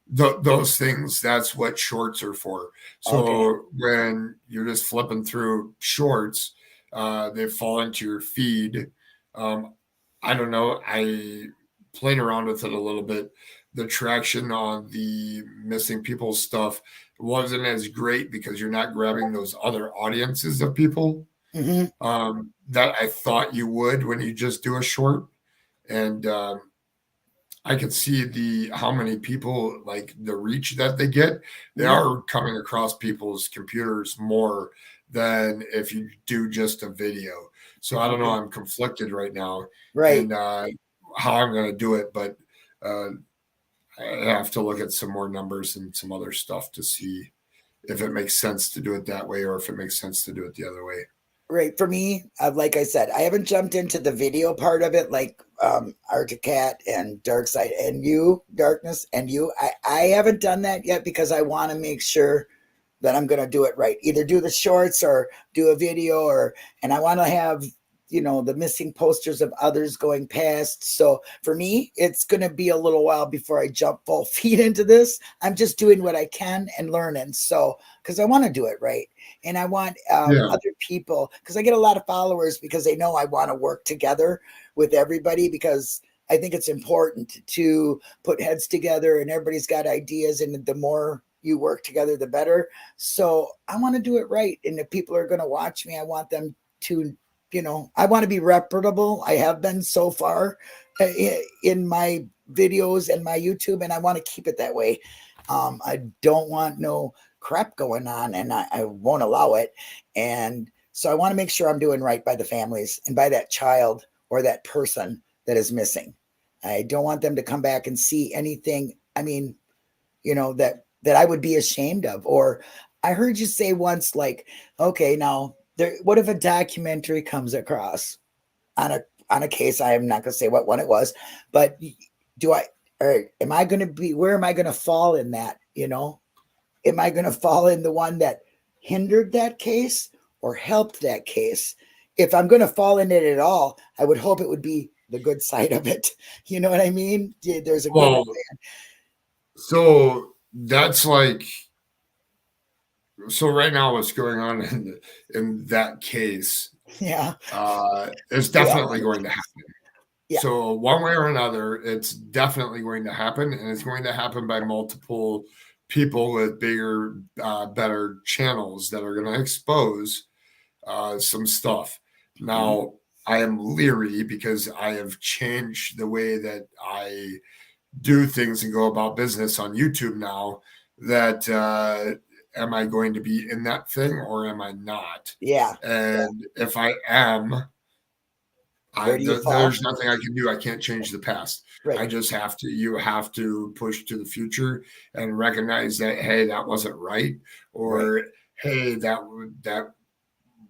those things, that's what shorts are for. Okay. So when you're just flipping through shorts, they fall into your feed. Um, I don't know. I played around with it a little bit. The traction on the missing people stuff wasn't as great because you're not grabbing those other audiences of people Hmm. that I thought you would when you just do a short. And I could see the how many people like the reach that they get. They Hmm. are coming across people's computers more than if you do just a video. So I don't know. Okay. I'm conflicted right now, Right. and how I'm going to do it, but uh, I have to look at some more numbers and some other stuff to see if it makes sense to do it that way or if it makes sense to do it the other way. Right. For me, like I said, I haven't jumped into the video part of it, like Articat and Dark Side and you, Darkness, and you. I haven't done that yet because I want to make sure that I'm going to do it right. Either do the shorts or do a video, and I want to have, the missing posters of others going past. So for me, it's going to be a little while before I jump full feet into this. I'm just doing what I can and learning. So, because I want to do it right. And I want Yeah, other people, because I get a lot of followers because they know I want to work together with everybody, because I think it's important to put heads together and everybody's got ideas. And the more you work together, the better. So I want to do it right. And if people are going to watch me, I want them to, I want to be reputable. I have been so far in my videos and my YouTube, and I want to keep it that way. I don't want no crap going on, and I won't allow it. And so I want to make sure I'm doing right by the families and by that child or that person that is missing. I don't want them to come back and see anything. I mean, that I would be ashamed of. Or I heard you say once, like, okay, now what if a documentary comes across on a case? I am not going to say what one it was, but do I or am I going to be? Where am I going to fall in that? Am I going to fall in the one that hindered that case or helped that case? If I'm going to fall in it at all, I would hope it would be the good side of it. You know what I mean? There's a good and well, so that's like so right now what's going on in that case yeah. is We all definitely want going it. to happen. Yeah. So one way or another, it's definitely going to happen, and it's going to happen by multiple people with bigger, better channels that are going to expose some stuff. Mhm. Now, I am leery because I have changed the way that I do things and go about business on YouTube now. That am I going to be in that thing or am I not? Yeah. Yeah. And if I am, Where do you fall? there's nothing I can do. I can't change the past. I Right. just have to. You have to push to the future and recognize that hey, that wasn't right, Right. or hey, that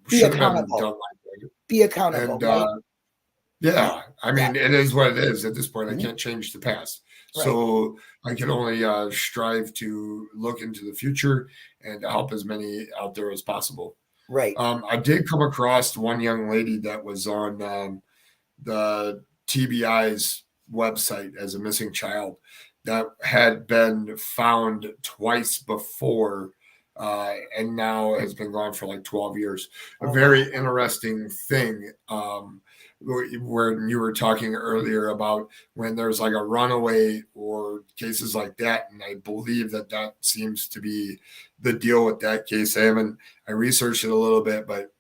Be should have been accountable. done like Be that. accountable, And right? yeah, I Yeah. mean, it is what it is at this point. I Mhm. can't change the past. Right. So I can only strive to look into the future and to help as many out there as possible. Right. I did come across one young lady that was on the TBI's website as a missing child that had been found twice before and now has been gone for like 12 years. A Oh very wow. interesting thing where you were talking earlier about when there's like a runaway or cases like that. And I believe that that seems to be the deal with that case. I researched it a little bit, but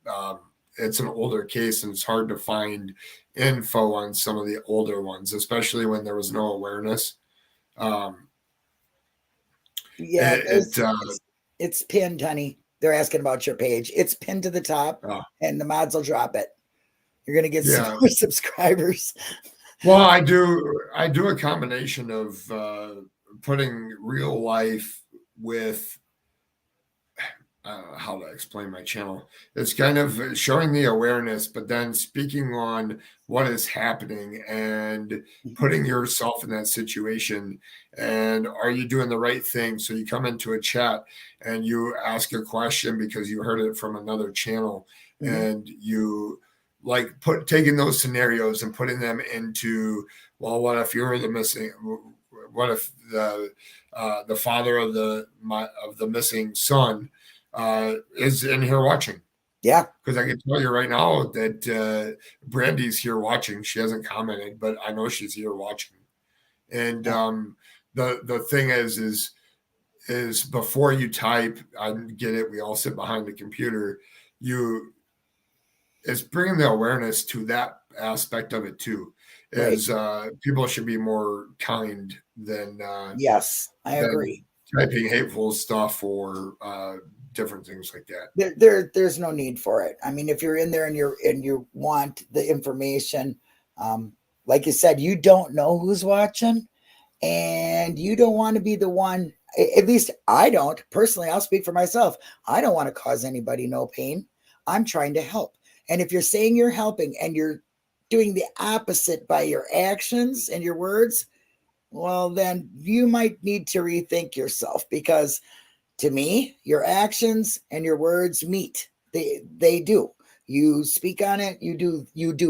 it's an older case and it's hard to find info on some of the older ones, especially when there was no awareness. Um, Yeah, it it's pinned, honey. They're asking about your page. It's pinned to the top uh, and the mods will drop it. You're gonna get some yeah. more subscribers. Well, I do a combination of putting real life with how to explain my channel. It's kind of showing the awareness, but then speaking on what is happening and Mhm. putting yourself in that situation. And are you doing the right thing? So you come into a chat and you ask a question because you heard it from another channel, Mhm. and you like put taking those scenarios and putting them into, well, what if you're the missing? What if the father of the missing son is in here watching? Yeah. Because I can tell you right now that Brandy's here watching. She hasn't commented, but I know she's here watching. And Yeah. the thing is before you type, I get it. We all sit behind the computer. You It's bringing the awareness to that aspect of it too. Right. Is people should be more kind Yes, I than agree. typing hateful stuff or different things like that. There's no need for it. I mean, if you're in there and you want the information, um, like you said, you don't know who's watching, and you don't want to be the one. At least I don't personally. I'll speak for myself. I don't want to cause anybody no pain. I'm trying to help. And if you're saying you're helping and you're doing the opposite by your actions and your words, well, then you might need to rethink yourself, because to me, your actions and your words meet. They do. You speak on it, you do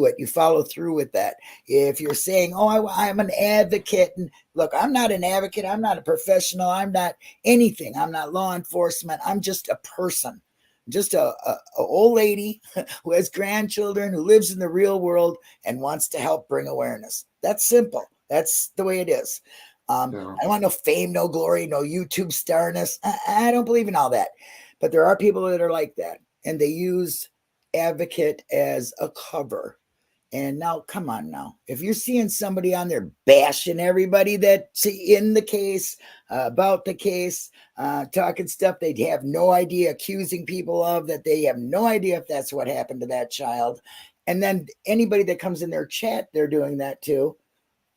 it. You follow through with that. If you're saying, "Oh, I'm an advocate," and look, I'm not an advocate. I'm not a professional. I'm not anything. I'm not law enforcement. I'm just a person, just a old lady who has grandchildren, who lives in the real world and wants to help bring awareness. That's simple. That's the way it is. Yeah. I want no fame, no glory, no YouTube starness. I don't believe in all that. But there are people that are like that, and they use advocate as a cover. And now, come on now. If you're seeing somebody on there bashing everybody that's in the case, about the case, talking stuff they have no idea, accusing people of that they have no idea if that's what happened to that child. And then anybody that comes in their chat, they're doing that too,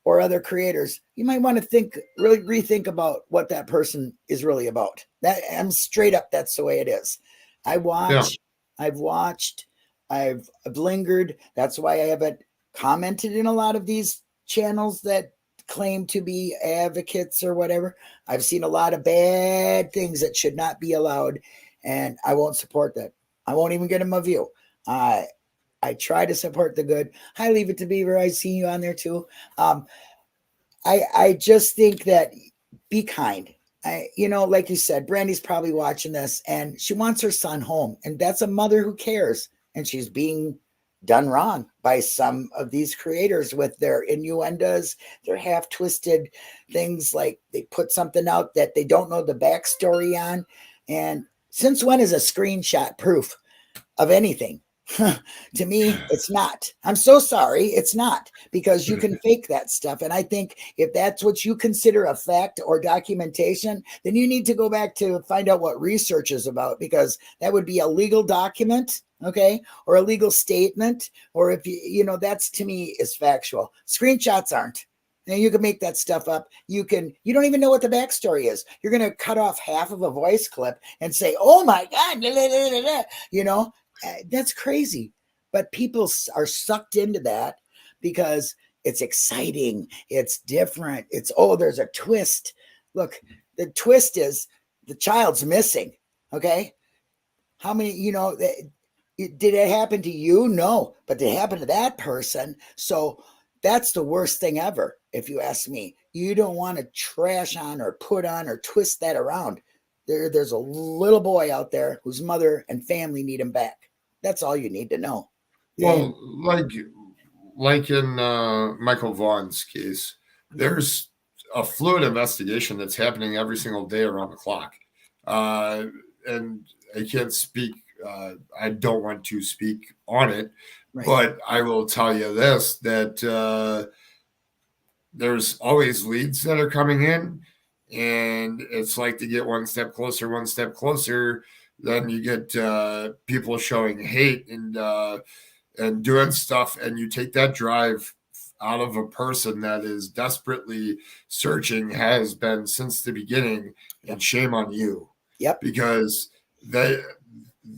or other creators, you might want to really rethink about what that person is really about. That I'm straight up, that's the way it is. I Yeah. watch, I've watched, I've lingered. That's why I haven't commented in a lot of these channels that claim to be advocates or whatever. I've seen a lot of bad things that should not be allowed, and I won't support that. I won't even get them a view. I try to support the good. Hi, Leave It to Beaver. I see you on there too. Um, I just think that be kind. Like you said, Brandy's probably watching this and she wants her son home, and that's a mother who cares, and she's being done wrong by some of these creators with their innuendos, their half twisted things, like they put something out that they don't know the backstory on. And since when is a screenshot proof of anything? To me, it's not. I'm so sorry. It's not, because you can fake that stuff. And I think if that's what you consider a fact or documentation, then you need to go back to find out what research is about, because that would be a legal document, okay, or a legal statement. Or if that's, to me, is factual. Screenshots aren't. And you can make that stuff up. You don't even know what the backstory is. You're going to cut off half of a voice clip and say, oh my God, blah, blah, blah, blah, that's crazy. But people are sucked into that because it's exciting. It's different. There's a twist. Look, the twist is the child's missing. Okay. How many, did it happen to you? No, but did it happen to that person? So that's the worst thing ever. If you ask me, you don't want to trash on or put on or twist that around. There's a little boy out there whose mother and family need him back. That's all you need to know. Well, like in Michael Vaughn's case, there's a fluid investigation that's happening every single day around the clock. And I can't speak, I don't want to speak on it, right. But I will tell you this, that there's always leads that are coming in, and it's like to get one step closer, then you get people showing hate and doing stuff, and you take that drive out of a person that is desperately searching, has been since the beginning, and shame on you. Yep. Because they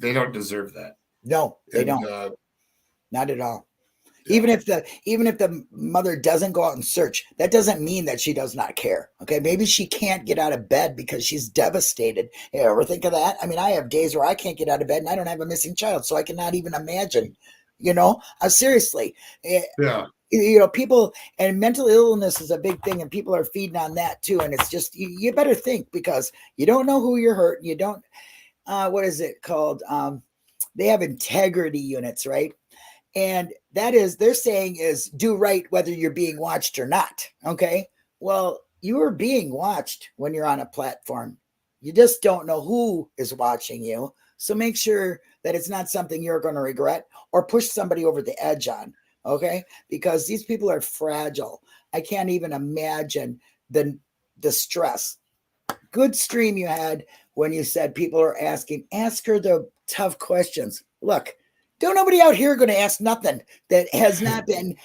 don't deserve that. No, they don't. Not at all. Yeah. Even if the mother doesn't go out and search, that doesn't mean that she does not care. Okay, maybe she can't get out of bed because she's devastated. You ever think of that? I mean, I have days where I can't get out of bed and I don't have a missing child, so I cannot even imagine. Seriously. Yeah. People, and mental illness is a big thing, and people are feeding on that too. And it's just, you better think, because you don't know who you're hurting. You don't, what is it called? They have integrity units, right? And that is, they're saying is do right whether you're being watched or not. Okay. Well, you are being watched when you're on a platform. You just don't know who is watching you. So make sure that it's not something you're going to regret or push somebody over the edge on. Okay. Because these people are fragile. I can't even imagine the stress. Good stream you had when you said people are ask her the tough questions. Look, don't nobody out here going to ask nothing that has not been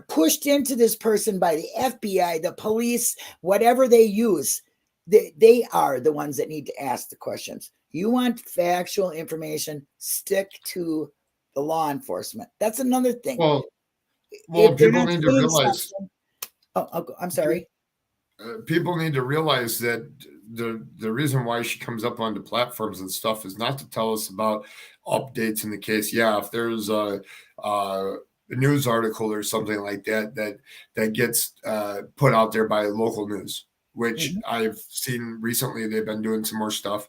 pushed into this person by the FBI, the police, whatever they use. They are the ones that need to ask the questions. You want factual information, stick to the law enforcement. That's another thing. Well, people need to realize. I'm sorry. People need to realize that the reason why she comes up onto platforms and stuff is not to tell us about updates in the case. Yeah, if there's a news article or something like that gets put out there by local news, which I've seen recently, they've been doing some more stuff.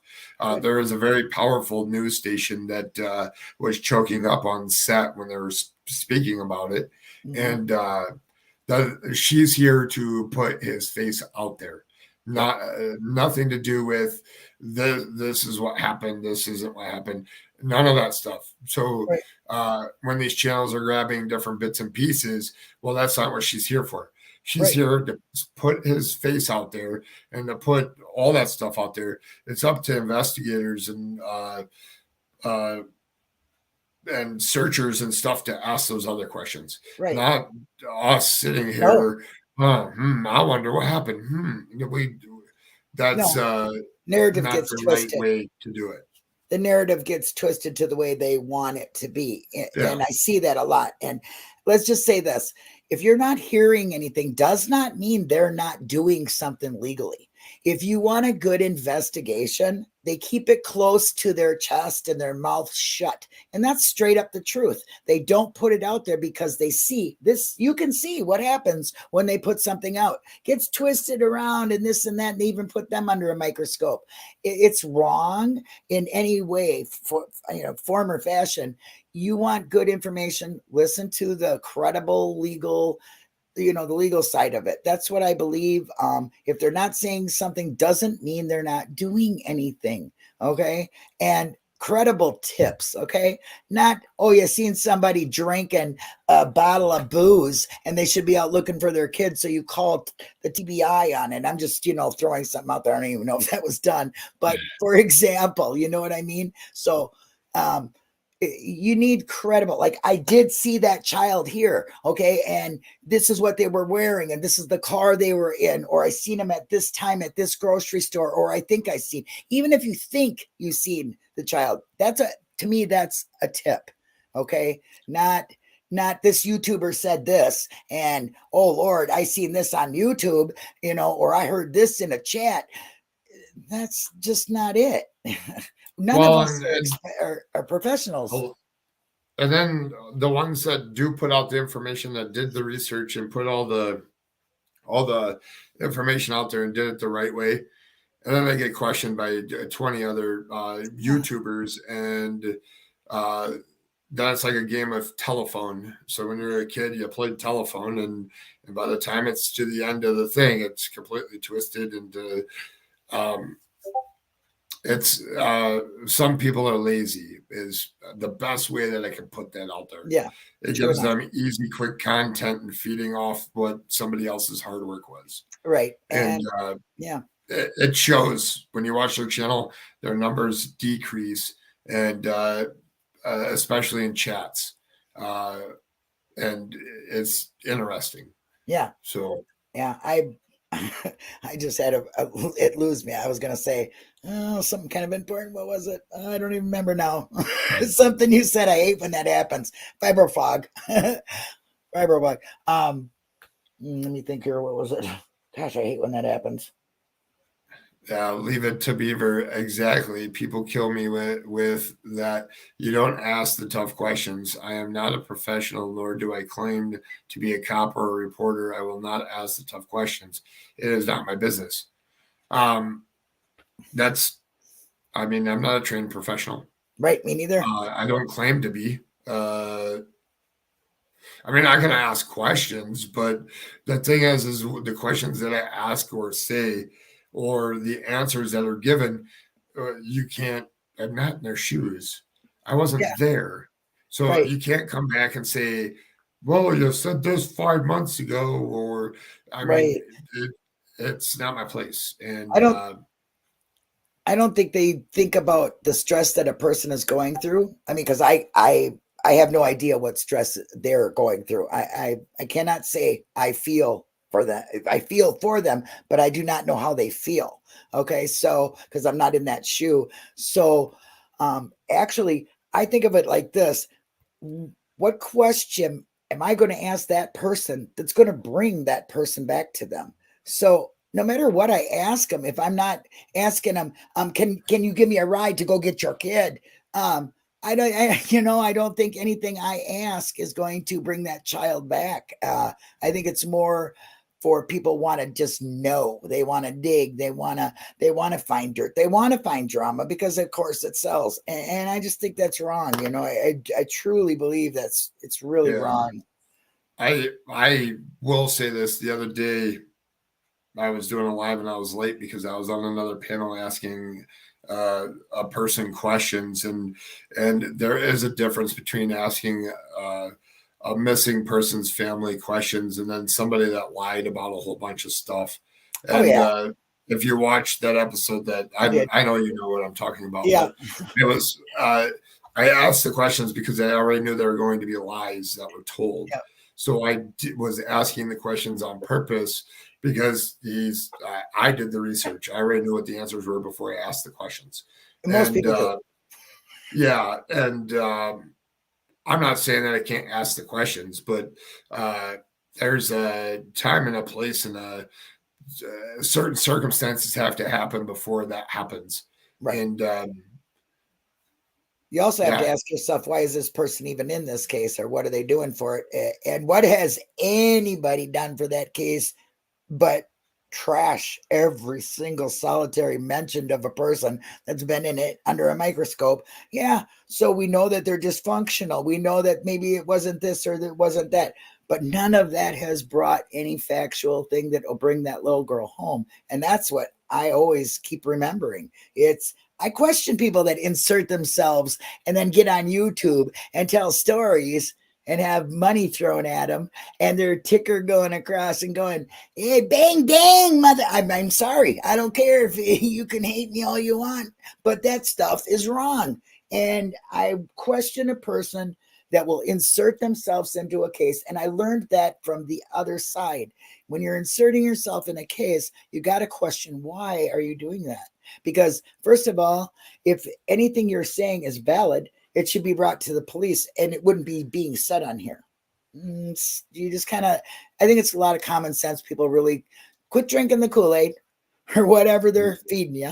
There is a very powerful news station that was choking up on set when they were speaking about it, and she's here to put his face out there. Not nothing to do with this is what happened, this isn't what happened, none of that stuff. So when these channels are grabbing different bits and pieces, well, that's not what she's here for. She's here to put his face out there and to put all that stuff out there. It's up to investigators and searchers and stuff to ask those other questions, not us sitting here. I wonder what happened. That's narrative not gets the twisted. Right way to do it. The narrative gets twisted to the way they want it to be, and I see that a lot. And let's just say this: if you're not hearing anything, does not mean they're not doing something legally. If you want a good investigation, they keep it close to their chest and their mouth shut. And that's straight up the truth. They don't put it out there because they see this. You can see what happens when they put something out. Gets twisted around and this and that, and they even put them under a microscope. It's wrong in any way, form or fashion. You want good information, listen to the credible legal, the legal side of it. That's what I believe. If they're not saying something, doesn't mean they're not doing anything. Okay. And credible tips, okay? Not, oh, you seen somebody drinking a bottle of booze and they should be out looking for their kids, so you call the TBI on it. I'm just, throwing something out there. I don't even know if that was done, but for example, you know what I mean? So, um, you need credible, like, I did see that child here, okay, and this is what they were wearing, and this is the car they were in, or I seen them at this time at this grocery store, or I think I seen, even if you think you've seen the child, to me, that's a tip, okay? Not this YouTuber said this, and oh Lord, I seen this on YouTube, or I heard this in a chat. That's just not it. None of Well, us are professionals. and then the ones that do put out the information, that did the research and put all the information out there and did it the right way, and then they get questioned by 20 other YouTubers, and uh, that's like a game of telephone. So when you're a kid, you played telephone, and by the time it's to the end of the thing, it's completely twisted, and um, it's some people are lazy is the best way that I can put that out there. Yeah, It gives them easy, quick content and feeding off what somebody else's hard work was. right. And And yeah, it shows when you watch their channel, their numbers decrease, and especially in chats. Uh, and it's interesting. yeah, So, yeah. I just had it lose me. I was gonna say, oh, something kind of important. What was it? I don't even remember now. Something you said. I hate when that happens. Fibro fog. Fibro fog. Let me think here. What was it? Gosh, I hate when that happens. leave it to Beaver. Exactly. People kill me with that. You don't ask the tough questions. I am not a professional, nor do I claim to be a cop or a reporter. I will not ask the tough questions. It is not my business. Um, that's, I mean, I'm not a trained professional. Right. Me neither. I don't claim to be. I mean, I can ask questions, but the thing is the questions that I ask or say, or the answers that are given, you can't. I'm not in their shoes. I Yeah. wasn't there, so Right. you can't come back and say, "Well, you said this 5 months ago," or I mean, Right. it, it's not my place. I And don't. I don't think they think about the stress that a person is going through. I mean, because I have no idea what stress they're going through. I cannot say I feel for them. I feel for them, but I do not know how they feel. Okay, so because I'm not in that shoe. So actually, I think of it like this: what question am I going to ask that person that's going to bring that person back to them? So no matter what I ask them, if I'm not asking them, can you give me a ride to go get your kid? I don't, I don't think anything I ask is going to bring that child back. I think it's more for people want to just know, they want to dig, they want to find dirt, they want to find drama because of course it sells, and I just think that's wrong. I truly believe it's really yeah, wrong. I will say this. The other day, I was doing a live and I was late because I was on another panel asking a person questions, and there is a difference between asking a missing person's family questions and then somebody that lied about a whole bunch of stuff. Oh And yeah, if you watched that episode, that I did. I know you know what I'm talking about, Yeah, but it was I asked the questions because I already knew there were going to be lies that were told. yeah. So was asking the questions on purpose because I did the research. I already knew what the answers were before I asked the questions. Most And people do. yeah, and I'm not saying that I can't ask the questions, but uh, there's a time and a place, and certain circumstances have to happen before that happens. Right. And You also have to yeah, ask yourself, why is this person even in this case, or what are they doing for it? And what has anybody done for that case but trash every single solitary mentioned of a person that's been in it under a microscope? Yeah. So we know that they're dysfunctional. We know that maybe it wasn't this or that wasn't that. But none of that has brought any factual thing that will bring that little girl home. And that's what I always keep remembering. It's I question people that insert themselves and then get on YouTube and tell stories and have money thrown at them and their ticker going across and going, hey, bang, dang, mother. I'm sorry. I don't care if you can hate me all you want, but that stuff is wrong. And I question a person that will insert themselves into a case. And I learned that from the other side. When you're inserting yourself in a case, you got to question, why are you doing that? Because, first of all, if anything you're saying is valid, it should be brought to the police and it wouldn't be being said on here. You just kind of, I think it's a lot of common sense. People really quit drinking the Kool-Aid or whatever they're feeding you,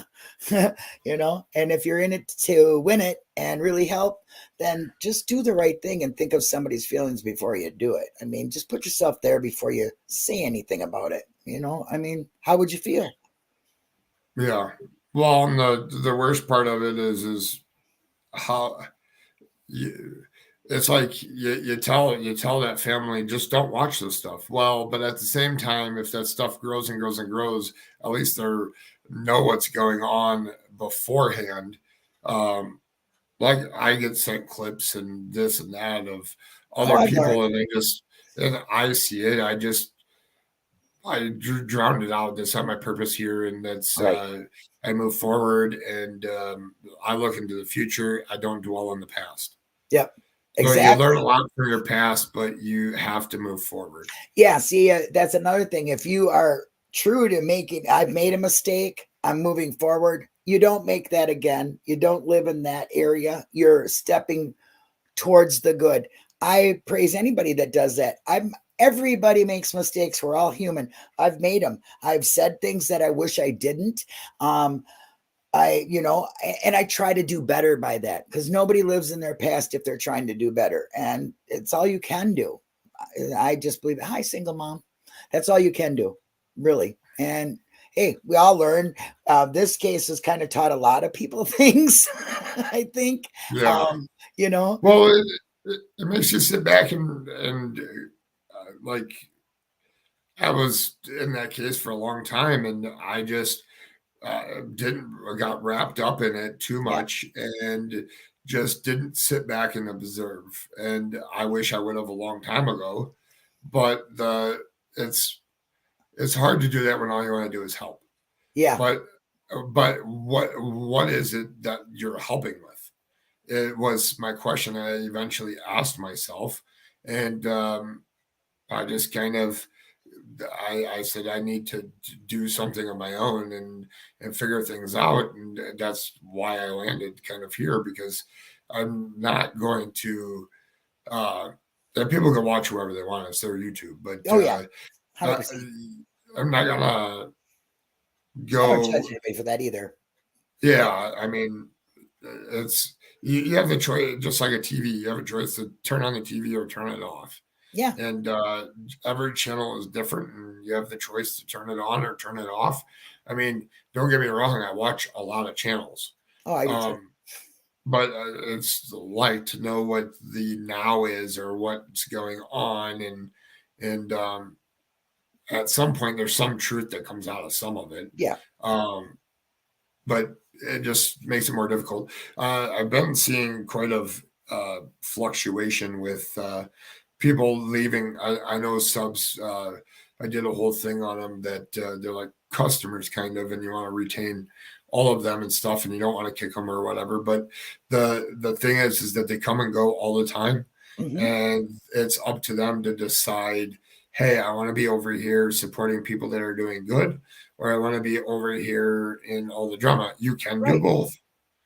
and if you're in it to win it and really help, then just do the right thing and think of somebody's feelings before you do it. I mean, just put yourself there before you say anything about it. I mean, how would you feel? Yeah. Well, and the worst part of it is how you, it's like you tell that family, just don't watch this stuff. Well, but at the same time, if that stuff grows and grows and grows, at least they know what's going on beforehand. Um, like I get sent clips and this and that of Oh, other I've learned. people, and I see it. I drowned it out. That's not my purpose here, and that's Right. I move forward, and I look into the future. I don't dwell on the past. Yep. So you learn Exactly. a lot from your past, but you have to move forward. Yeah, see, that's another thing. If you are true to making, I've made a mistake, I'm moving forward. You don't make that again. You don't live in that area. You're stepping towards the good. I praise anybody that does that. Everybody makes mistakes. We're all human. I've made them. I've said things that I wish I didn't. Um, and I try to do better by that, because nobody lives in their past if they're trying to do better. And it's all you can do. I just believe, hi, single mom. That's all you can do, really. And hey, we all learn. This case has kind of taught a lot of people things, I think. Yeah. Um, you know, Well, it makes you sit back and like I was in that case for a long time, and I just didn't got wrapped up in it too yeah, much and just didn't sit back and observe. And I wish I would have a long time ago, but it's it's hard to do that when all you want to do is help. yeah, But what is it that you're helping with? It was my question I eventually asked myself, and I just kind of I said I need to do something on my own and figure things out, and that's why I landed kind of here, because I'm not going to. Uh, and people can watch whoever they want; it's their YouTube, but oh yeah, uh, 100%. I'm not gonna I don't judge go. anybody for that either. Hey, Yeah, I mean, it's you have the choice, just like a TV. You have a choice to turn on the TV or turn it off, yeah, and every channel is different, and you have the choice to turn it on or turn it off. I mean, don't get me wrong, I watch a lot of channels, oh, I do too. um, but it's like to know what the now is or what's going on, and at some point there's some truth that comes out of some of it, Yeah. um, but it just makes it more difficult. I've been seeing quite of fluctuation with people leaving. I know subs. I did a whole thing on them that they're like customers, kind of, and you want to retain all of them and stuff, and you don't want to kick them or whatever. But the thing is that they come and go all the time, Hmm. and it's up to them to decide. Hey, I want to be over here supporting people that are doing good, or I want to be over here in all the drama. You can do Right. both.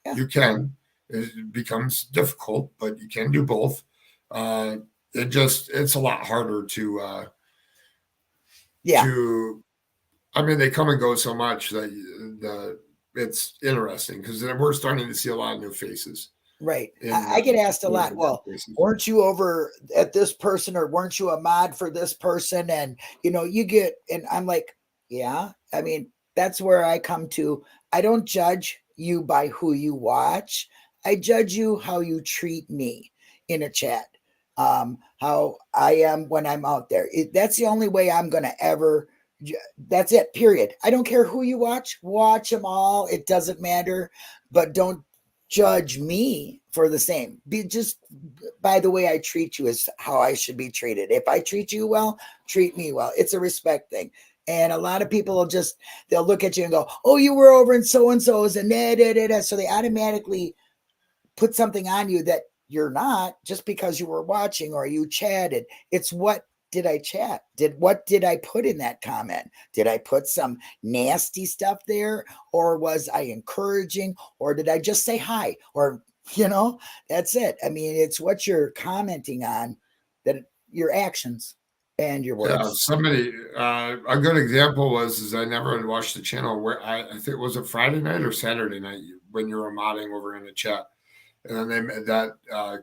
Yeah. You can. It becomes difficult, but you can do both. Uh, it's a lot harder Yeah. to. I mean, they come and go so much that it's interesting because we're starting to see a lot of new faces Right. in I get asked a lot, different well, places. weren't you over at this person, or weren't you a mod for this person? And, you get, and I'm like, yeah, I mean, that's where I come to. I don't judge you by who you watch. I judge you how you treat me in a chat, how I am when I'm out there. That's the only way I'm going to ever That's it, period. I don't care who you watch them all. It doesn't matter, but don't judge me for the same. Be just by the way I treat you is how I should be treated. If I treat you well, treat me well. It's a respect thing. And a lot of people they'll look at you and go, oh, you were over in so-and-so's and da, da, da, da. So they automatically put something on you that you're not just because you were watching or you chatted. It's what did I chat? What did I put in that comment? Did I put some nasty stuff there, or was I encouraging, or did I just say hi? Or, that's it. I mean, it's what you're commenting on, that your actions and your words. Somebody, a good example is I never had watched the channel where I think it was a Friday night or Saturday night when you were modding over in the chat. And then that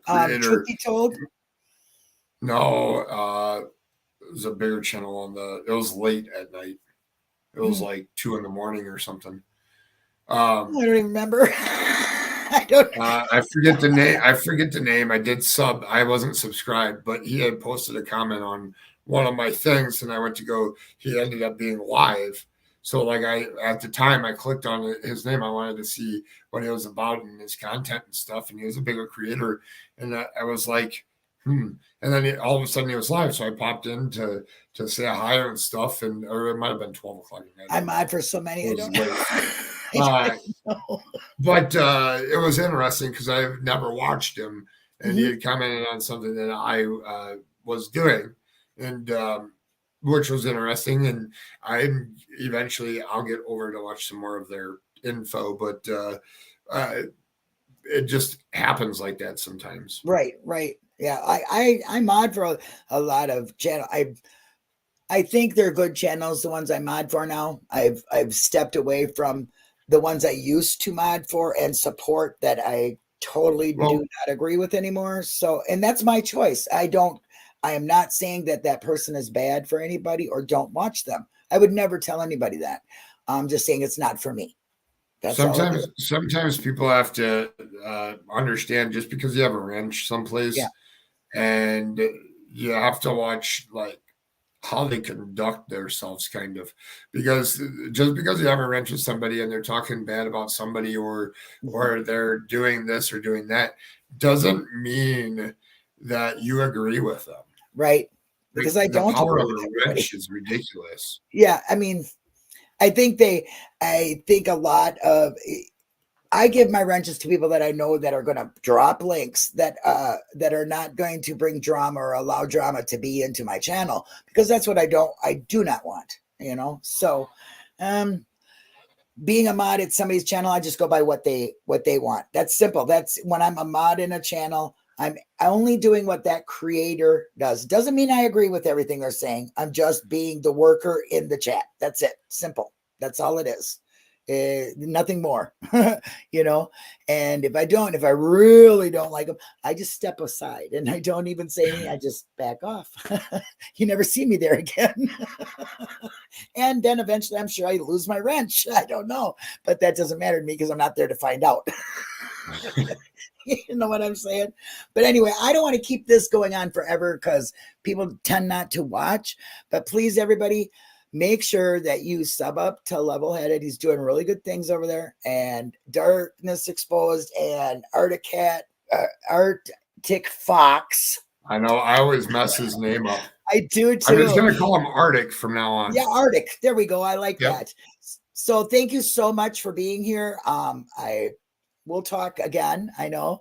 creator. Truth be told? No, it was a bigger channel it was late at night. It was like 2 a.m. or something. I don't even remember. I forget the name. I did sub. I wasn't subscribed, but he had posted a comment on one of my things, and I went to go. He ended up being live. So at the time I clicked on his name. I wanted to see what he was about and his content and stuff. And he was a bigger creator. And I was like, And then all of a sudden he was live. So I popped in to say hi and stuff. Or it might've been 12 o'clock at night. I'm odd for so many. I don't know. But it was interesting because I've never watched him, and he had commented on something that I was doing, and which was interesting. And I'll get over to watch some more of their info, but it just happens like that sometimes. Right. Yeah, I mod for a lot of channel. I think they're good channels, the ones I mod for now. I've stepped away from the ones I used to mod for and support that I totally do not agree with anymore. So, and that's my choice. I am not saying that person is bad for anybody or don't watch them. I would never tell anybody that. I'm just saying it's not for me. That's sometimes people have to understand, just because you have a ranch someplace, and you have to watch how they conduct themselves, kind of, because just because you have a ranch with somebody and they're talking bad about somebody or they're doing this or doing that doesn't mean that you agree with them. Right. Because I don't. The power of a ranch is ridiculous. Yeah. I mean, I think a lot of, I give my wrenches to people that I know that are going to drop links that are not going to bring drama or allow drama to be into my channel, because that's what I do not want, So, being a mod at somebody's channel, I just go by what they want. That's simple. That's when I'm a mod in a channel, I'm only doing what that creator does. Doesn't mean I agree with everything they're saying. I'm just being the worker in the chat. That's it. Simple. That's all it is. Nothing more, and if I really don't like them, I just step aside and I don't even say anything. I just back off. You never see me there again. And then eventually I'm sure I lose my wrench. I don't know, but that doesn't matter to me because I'm not there to find out. You know what I'm saying? But anyway, I don't want to keep this going on forever because people tend not to watch, but please, everybody, make sure that you sub up to Level Headed. He's doing really good things over there. And Darkness Exposed and Arctic Fox. I know. I always mess his name up. I do too. I'm just going to call him Arctic from now on. Yeah, Arctic. There we go. I like that. So thank you so much for being here. We'll talk again. I know.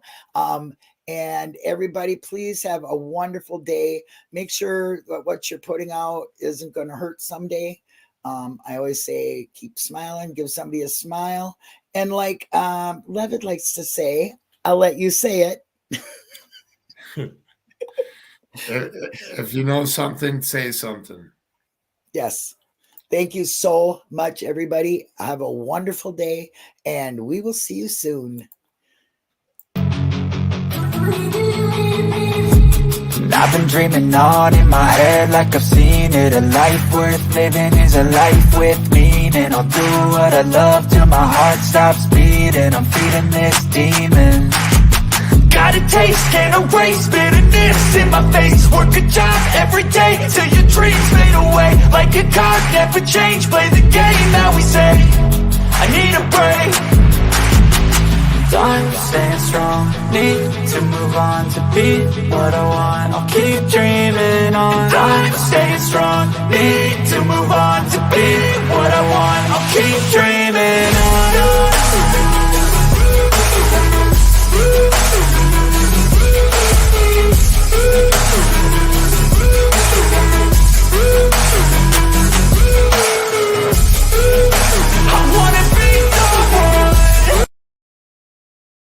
And everybody, please have a wonderful day. Make sure that what you're putting out isn't going to hurt someday. I always say, keep smiling, give somebody a smile. And like Levitt likes to say, I'll let you say it. If you know something, say something. Yes. Thank you so much, everybody. Have a wonderful day, and we will see you soon. I've been dreaming on in my head like I've seen it. A life worth living is a life with meaning. I'll do what I love till my heart stops beating. I'm feeding this demon. got a taste, can't erase bitterness in my face. Work a job every day till your dreams fade away. Like a card, never change, play the game that we say. I need a break. I'm staying strong, need to move on to be what I want. I'll keep dreaming on. I'm staying strong, need to move on.